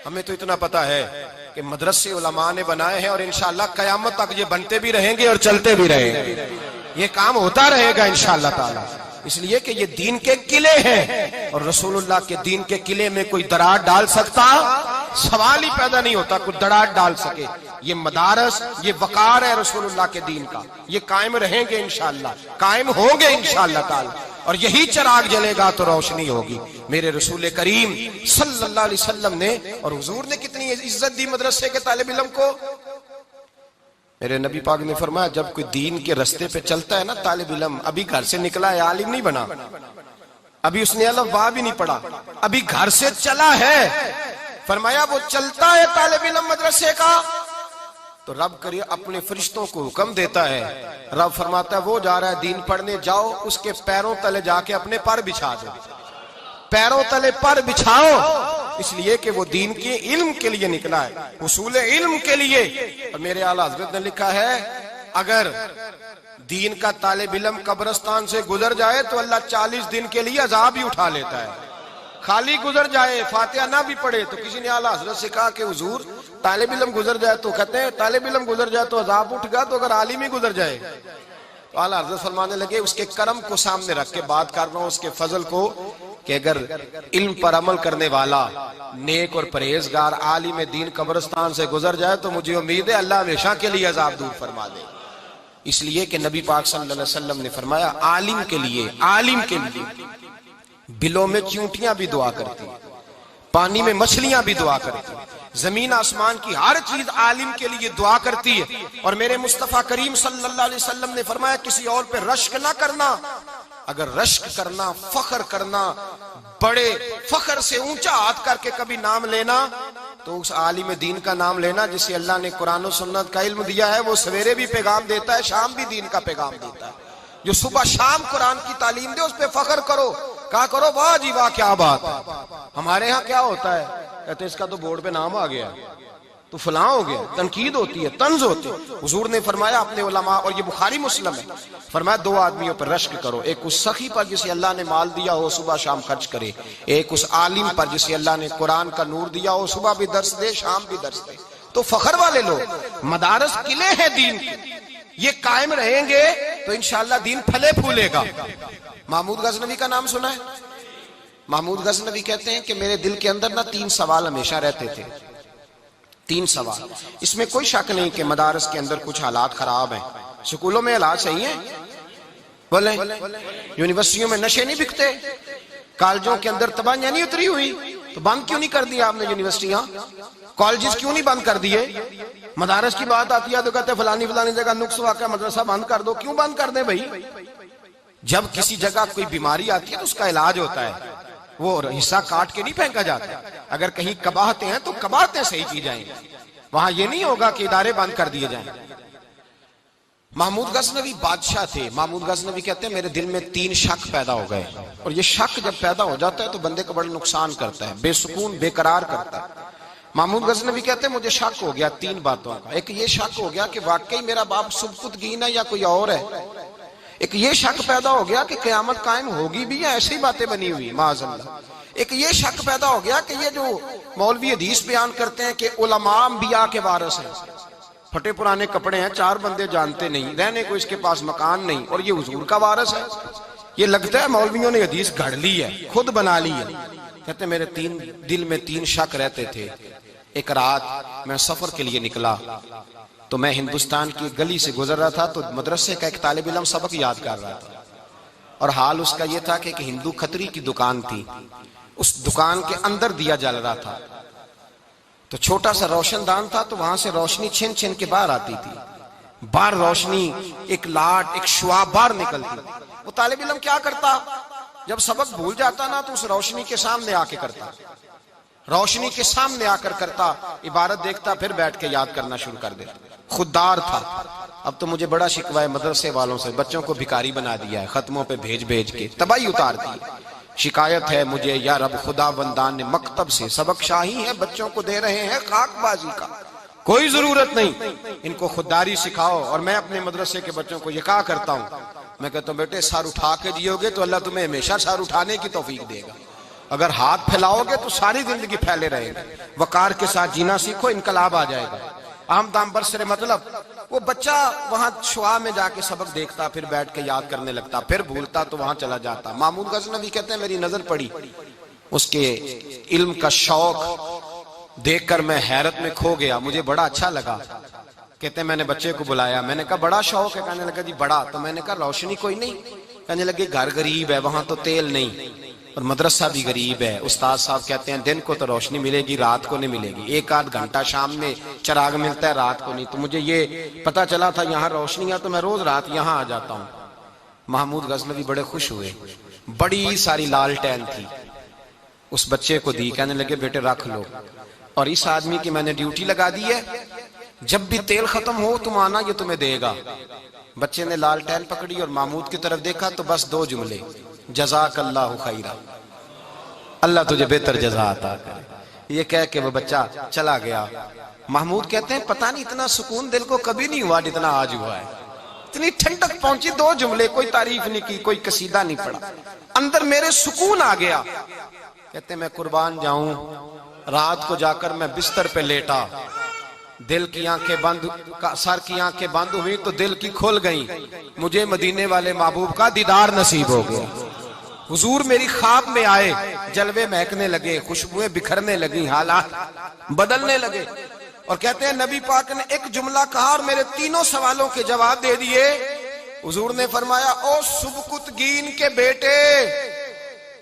ہمیں تو اتنا پتا ہے کہ مدرسے علماء نے بنائے ہیں اور انشاءاللہ قیامت تک یہ بنتے بھی رہیں گے اور چلتے بھی رہیں گے، یہ کام ہوتا رہے گا انشاءاللہ تعالی، اس لیے کہ یہ دین کے قلعے ہیں اور رسول اللہ کے دین کے قلعے میں کوئی دراڑ ڈال سکتا سوال ہی پیدا نہیں ہوتا کوئی دراڑ ڈال سکے۔ یہ مدارس، یہ وقار ہے رسول اللہ کے دین کا، یہ قائم رہیں گے انشاءاللہ، قائم ہوں گے انشاءاللہ تعالی، اور یہی چراغ جلے گا تو روشنی ہوگی۔ میرے رسول کریم صلی اللہ علیہ وسلم نے اور حضور نے کتنی عزت دی مدرسے کے طالب علم کو۔ میرے نبی پاک نے فرمایا جب کوئی دین کے رستے پہ چلتا ہے نا طالب علم، ابھی گھر سے نکلا ہے، عالم نہیں بنا، ابھی اس نے الف با بھی نہیں پڑھا، ابھی گھر سے چلا ہے، فرمایا وہ چلتا ہے طالب علم مدرسے کا تو رب کرے اپنے فرشتوں کو حکم دیتا ہے، رب فرماتا ہے وہ جا رہا ہے دین پڑھنے، جاؤ اس کے پیروں تلے جا کے اپنے پر بچھا دو، پیروں تلے پر بچھاؤ، اس لیے کہ وہ دین کے علم کے لیے نکلا ہے، حصول علم کے لیے۔ اور میرے اعلیٰ حضرت نے لکھا ہے اگر دین کا طالب علم قبرستان سے گزر جائے تو اللہ 40 دن کے لیے عذاب ہی اٹھا لیتا ہے، خالی گزر جائے فاتحہ نہ بھی پڑھے۔ تو کسی نے اعلیٰ حضرت سے کہا کہ حضور طالب علم گزر جائے تو کہتے ہیں طالب علم گزر جائے تو عذاب اٹھ گا، تو اگر عالم ہی گزر جائے تو اعلیٰ حضرت فرمانے لگے اس کے کرم کو سامنے رکھ کے بات کر رہا ہوں، اس کے فضل کو، کہ اگر علم پر عمل کرنے والا نیک اور پرہیزگار عالم دین قبرستان سے گزر جائے تو مجھے امید ہے اللہ ہمیشہ کے لیے عذاب دور فرما دے۔ اس لیے کہ نبی پاک صلی اللہ علیہ وسلم نے فرمایا عالم کے لیے بلوں میں چونٹیاں بھی دعا کرتی، پانی میں مچھلیاں بھی دعا کرتی، زمین آسمان کی ہر چیز عالم کے لیے دعا کرتی ہے۔ اور میرے مصطفیٰ کریم صلی اللہ علیہ وسلم نے فرمایا کسی اور پہ رشک نہ کرنا، اگر رشک کرنا، فخر کرنا، بڑے فخر سے اونچا ہاتھ کر کے کبھی نام لینا تو اس عالم دین کا نام لینا جسے اللہ نے قرآن و سنت کا علم دیا ہے، وہ سویرے بھی پیغام دیتا ہے، شام بھی دین کا پیغام دیتا ہے، جو صبح شام قرآن کی تعلیم دے اس پہ فخر کرو، کہا کرو واہ جی واہ کیا بات ہے۔ ہمارے ہاں کیا ہوتا ہے، کہتے اس کا تو بورڈ پہ نام آ گیا تو فلاں ہو گیا، تنقید ہوتی ہے، طنز ہوتی ہے۔ حضور نے فرمایا اپنے علماء، اور یہ بخاری مسلم ہے، فرمایا دو آدمیوں پر رشک کرو، ایک اس سخی پر جسے اللہ نے مال دیا ہو صبح شام خرچ کرے، ایک اس عالم پر جسے اللہ نے قرآن کا نور دیا ہو صبح بھی درس دے شام بھی درس دے۔ تو فخر والے لوگ، مدارس قلعے ہیں دین کے، یہ قائم رہیں گے تو انشاءاللہ دین پھلے پھولے گا۔ محمود غزنوی کا نام سنا ہے؟ محمود غزنوی کہتے ہیں کہ میرے دل کے اندر نا 3 سوال ہمیشہ رہتے تھے، 3 سوال۔ اس میں کوئی شک نہیں کہ مدارس کے اندر کچھ حالات خراب ہیں، سکولوں میں حالات صحیح ہیں، بولیں، یونیورسٹیوں میں نشے نہیں بکتے، کالجوں کے اندر تباہیاں نہیں اتری ہوئی، تو بند کیوں نہیں کر دیا آپ نے یونیورسٹیاں؟ کالجز کیوں نہیں بند کر دیے؟ مدارس کی بات آتی ہے تو کہتے ہیں فلانی جگہ نقص واقع مدرسہ بند کر دو، کیوں بند کر دیں بھائی؟ جب کسی جگہ کوئی بیماری آتی ہے تو اس کا علاج ہوتا ہے، وہ حصہ کاٹ کے نہیں پھینکا جاتا۔ اگر کہیں قباحتیں ہیں تو قباحتیں صحیح کی جائیں، وہاں یہ نہیں ہوگا کہ ادارے بند کر دیے جائیں۔ محمود غزنوی بادشاہ تھے، محمود غزنوی کہتے ہیں میرے دل میں 3 شک پیدا ہو گئے، اور یہ شک جب پیدا ہو جاتا ہے تو بندے کو بڑا نقصان کرتا ہے، بے سکون بے قرار کرتا ہے۔ محمود غزنوی کہتے ہیں مجھے شک ہو گیا 3 باتوں کا، ایک یہ شک ہو گیا کہ واقعی میرا باپ سبکتگین ہے یا کوئی اور ہے، ایک یہ شک پیدا ہو گیا کہ قیامت قائم ہوگی بھی یا ایسی باتیں بنی ہوئی معاذ اللہ، ایک یہ شک پیدا ہو گیا کہ یہ جو مولوی حدیث بیان کرتے ہیں کہ علماء انبیاء کے وارث ہیں، پھٹے پرانے کپڑے ہیں، 4 بندے جانتے نہیں، رہنے کو اس کے پاس مکان نہیں، اور یہ حضور کا وارث ہے، یہ لگتا ہے مولویوں نے حدیث گھڑ لی ہے، خود بنا لی ہے۔ کہتے ہیں میرے دل میں 3 شک رہتے تھے۔ ایک رات میں سفر کے لیے نکلا تو میں ہندوستان کی گلی سے گزر رہا تھا تو مدرسے کا ایک طالب علم سبق یاد کر رہا تھا، اور حال اس کا یہ تھا کہ ایک ہندو کھتری کی دکان تھی، اس دکان کے اندر دیا جل رہا تھا، تو چھوٹا سا روشن دان تھا تو وہاں سے روشنی چھن چھن کے باہر آتی تھی، باہر روشنی ایک لاٹ ایک شعاع باہر نکلتی۔ وہ طالب علم کیا کرتا، جب سبق بھول جاتا نا تو اس روشنی کے سامنے آ کے کرتا، روشنی کے سامنے آ کر کرتا، عبارت دیکھتا پھر بیٹھ کے یاد کرنا شروع کر دیتا، خوددار تھا۔ اب تو مجھے بڑا شکوہ ہے مدرسے والوں سے، بچوں کو بھکاری بنا دیا ہے، ختموں پہ بھیج کے تباہی اتار دی۔ شکایت ہے مجھے یا رب خدا بندان نے مکتب سے سبق شاہی ہے بچوں کو دے رہے ہیں خاک بازی کا، کوئی ضرورت نہیں، ان کو خودداری سکھاؤ۔ اور میں اپنے مدرسے کے بچوں کو یہ کہا کرتا ہوں، میں کہتا ہوں بیٹے سر اٹھا کے جیو گے تو اللہ تمہیں ہمیشہ سر اٹھانے کی توفیق دے گا، اگر ہاتھ پھیلاؤ گے تو ساری زندگی پھیلے رہیں گے. وقار کے ساتھ جینا سیکھو, انقلاب آ جائے گا. عام دام برسر مطلب وہ بچہ وہاں شعاع میں جا کے سبق دیکھتا, پھر بیٹھ کے یاد کرنے لگتا, پھر بھولتا تو وہاں چلا جاتا. محمود غزنوی کہتے ہیں میری نظر پڑی, اس کے علم کا شوق دیکھ کر میں حیرت میں کھو گیا, مجھے بڑا اچھا لگا. کہتے ہیں میں نے بچے کو بلایا, میں نے کہا بڑا شوق ہے؟ کہنے لگا جی بڑا. تو میں نے کہا روشنی کوئی نہیں؟ کہنے لگے گھر غریب ہے, وہاں تو تیل نہیں, اور مدرسہ بھی غریب ہے. استاد صاحب کہتے ہیں دن کو تو روشنی ملے گی, رات کو نہیں ملے گی. ایک آدھ گھنٹہ شام میں چراغ ملتا ہے, رات کو نہیں. تو مجھے یہ پتا چلا تھا یہاں روشنی ہے تو میں روز رات یہاں آ جاتا ہوں. محمود غزنوی بڑے خوش ہوئے. بڑی ساری لالٹین تھی, اس بچے کو دی. کہنے لگے بیٹے رکھ لو, اور اس آدمی کی میں نے ڈیوٹی لگا دی ہے, جب بھی تیل ختم ہو تم آنا, یہ تمہیں دے گا. بچے نے لالٹین پکڑی اور محمود کی طرف دیکھا تو بس 2 جملے, جزاک اللہ خیرہ, اللہ تجھے بہتر جزا عطا کرے. یہ کہہ کے وہ بچہ چلا گیا. محمود کہتے ہیں پتہ نہیں اتنا سکون دل کو کبھی نہیں ہوا جتنا آج ہوا ہے. اتنی ٹھنڈک پہنچی, 2 جملے, کوئی تعریف نہیں کی, کوئی قصیدہ نہیں پڑھا, اندر میرے سکون آ گیا. کہتے ہیں میں قربان جاؤں, رات کو جا کر میں بستر پہ لیٹا, دل کی آنکھیں بند, سر کی آنکھیں بند ہوئی تو دل کی کھل گئیں. مجھے مدینے والے محبوب کا دیدار نصیب ہو گیا. حضور میری خواب میں آئے, جلوے مہکنے لگے, خوشبوئیں بکھرنے لگیں, حالات بدلنے لگے. اور کہتے ہیں نبی پاک نے ایک جملہ کہا اور میرے 3 سوالوں کے جواب دے دیے. حضور نے فرمایا او سبکتگین کے بیٹے,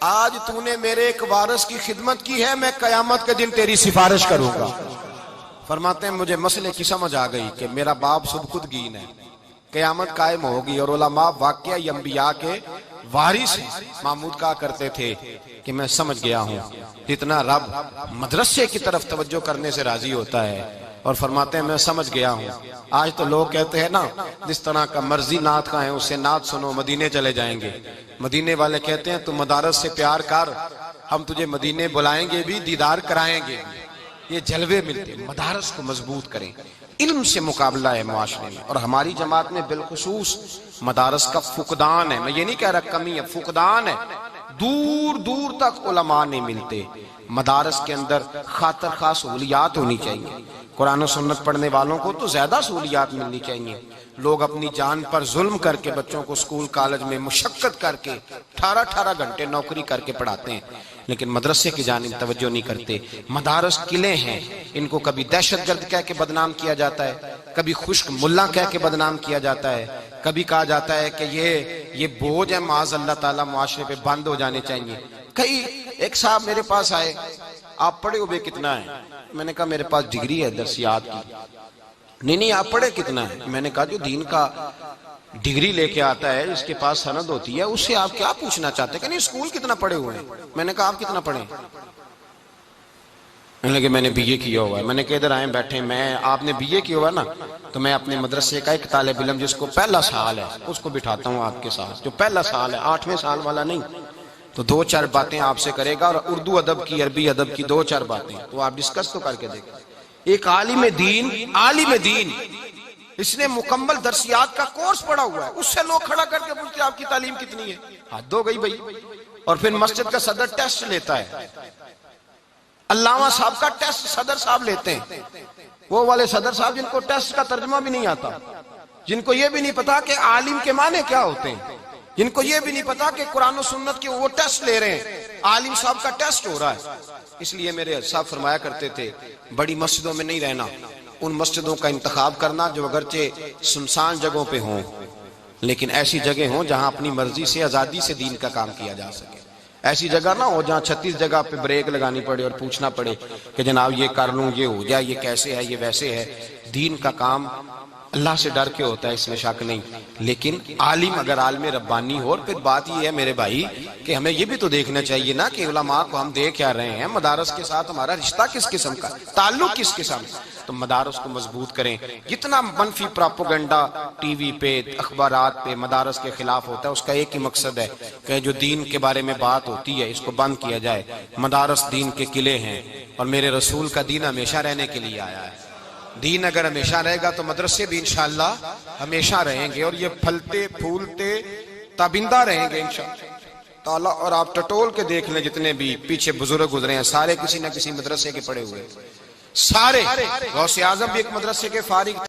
آج تو نے میرے ایک وارث کی خدمت کی ہے, میں قیامت کے دن تیری سفارش کروں گا. فرماتے ہیں مجھے مسئلے کی سمجھ آ گئی کہ میرا باپ سبکتگین ہے, قیامت قائم ہوگی, اور علماء واقعہ انبیاء کے وارث ہیں. محمود کہا کرتے تھے کہ میں سمجھ گیا ہوں جتنا رب مدرسے کی طرف توجہ کرنے سے راضی ہوتا ہے. اور فرماتے ہیں میں سمجھ گیا ہوں. آج تو لوگ کہتے ہیں نا جس طرح کا مرضی نعت کا ہے اس سے نعت سنو, مدینے چلے جائیں گے. مدینے والے کہتے ہیں تو مدارس سے پیار کر, ہم تجھے مدینے بلائیں گے بھی, دیدار کرائیں گے. یہ جلوے ملتے, مدارس کو مضبوط کریں. علم سے مقابلہ ہے معاشرے میں, اور ہماری جماعت میں بالخصوص مدارس کا فقدان ہے. میں یہ نہیں کہہ رہا کمی ہے, فقدان ہے. دور دور تک علماء نہیں ملتے. مدارس کے اندر خاطر خواہ سہولیات ہونی چاہیے. قرآن و سنت پڑھنے والوں کو تو زیادہ سہولیات ملنی چاہیے. لوگ اپنی جان پر ظلم کر کے بچوں کو اسکول کالج میں مشقت کر کے 18 گھنٹے نوکری کر کے پڑھاتے ہیں, لیکن مدرسے کی جانب توجہ نہیں کرتے. مدارس قلعے ہیں, ان کو کبھی دہشت گرد کہہ کے بدنام کیا جاتا ہے, کبھی خشک ملا کہہ کے بدنام کیا جاتا ہے, کبھی کہا جاتا ہے کہ یہ بوجھ ہے معاذ اللہ تعالیٰ, معاشرے پہ بند ہو جانے چاہیے. ایک صاحب میرے پاس آئے, آپ پڑھے ہوئے کتنا ہے؟ میں نے کہا میرے پاس ڈگری ہے درسیات کی. نہیں آپ پڑھے کتنا ہے؟ میں نے کہا جو دین کا ڈگری لے کے آتا ہے, اس کے پاس سند ہوتی ہے, اس سے آپ کیا پوچھنا چاہتے ہیں کہ نہیں اسکول کتنا پڑھے ہوئے ہیں؟ میں نے کہا آپ کتنا پڑھے؟ لگے میں نے بی اے کیا ہوا ہے. میں نے کہا ادھر آئیں بیٹھے, آپ نے بی اے کیا ہوا نا, تو میں اپنے مدرسے کا ایک طالب علم جس کو پہلا سال ہے اس کو بٹھاتا ہوں آپ کے ساتھ, جو پہلا سال ہے, 8ویں سال والا نہیں. تو 2-4 باتیں آپ سے کرے گا, اور اردو ادب کی, عربی ادب کی 2-4 باتیں تو آپ ڈسکس تو کر کے دیکھیں. ایک عالم دین اس نے مکمل درسیات کا کورس پڑھا ہوا ہے, اس سے لوگ کھڑا کر کے پوچھتے آپ کی تعلیم کتنی ہے؟ حد ہو گئی بھائی. اور پھر مسجد کا صدر ٹیسٹ لیتا ہے, علامہ صاحب کا ٹیسٹ صدر صاحب لیتے ہیں. وہ والے صدر صاحب جن کو ٹیسٹ کا ترجمہ بھی نہیں آتا, جن کو یہ بھی نہیں پتا کہ عالم کے معنی کیا ہوتے ہیں, جن کو یہ بھی نہیں پتا کہ قرآن و سنت کے وہ ٹیسٹ لے رہے ہیں, عالم صاحب کا ٹیسٹ ہو رہا ہے. اس لیے میرے صاحب فرمایا کرتے تھے بڑی مسجدوں میں نہیں رہنا, ان مسجدوں کا انتخاب کرنا جو اگرچہ سنسان جگہوں پہ ہوں لیکن ایسی جگہ ہوں جہاں اپنی مرضی سے, آزادی سے دین کا کام کیا جا سکے. ایسی جگہ نہ ہو جہاں 36 جگہ پہ بریک لگانی پڑے اور پوچھنا پڑے کہ جناب یہ کر لوں, یہ ہو جائے, یہ کیسے ہے, یہ ویسے ہے. دین کا کام اللہ سے ڈر کے ہوتا ہے, اس میں شک نہیں, لیکن عالم اگر عالم ربانی ہو. اور پھر بات یہ ہے میرے بھائی کہ ہمیں یہ بھی تو دیکھنا چاہیے نا کہ علماء کو ہم دیکھ کیا رہے ہیں, مدارس کے ساتھ ہمارا رشتہ کس قسم کا, تعلق کس قسم کا. تو مدارس کو مضبوط کریں. جتنا منفی پراپوگنڈا ٹی وی پہ, اخبارات پہ مدارس کے خلاف ہوتا ہے, اس کا ایک ہی مقصد ہے کہ جو دین کے بارے میں بات ہوتی ہے اس کو بند کیا جائے. مدارس دین کے قلعے ہیں, اور میرے رسول کا دین ہمیشہ رہنے کے لیے آیا ہے. دین اگر ہمیشہ رہے گا تو مدرسے بھی انشاءاللہ ہمیشہ رہیں گے, اور یہ پھلتے پھولتے تابندہ رہیں گے انشاءاللہ. تعالیٰ اور آپ ٹٹول کے دیکھ لیں جتنے بھی پیچھے بزرگ گزرے ہیں سارے کسی نہ کسی مدرسے کے پڑھے ہوئے، سارے غوث اعظم بھی ایک مدرسے کے فارغ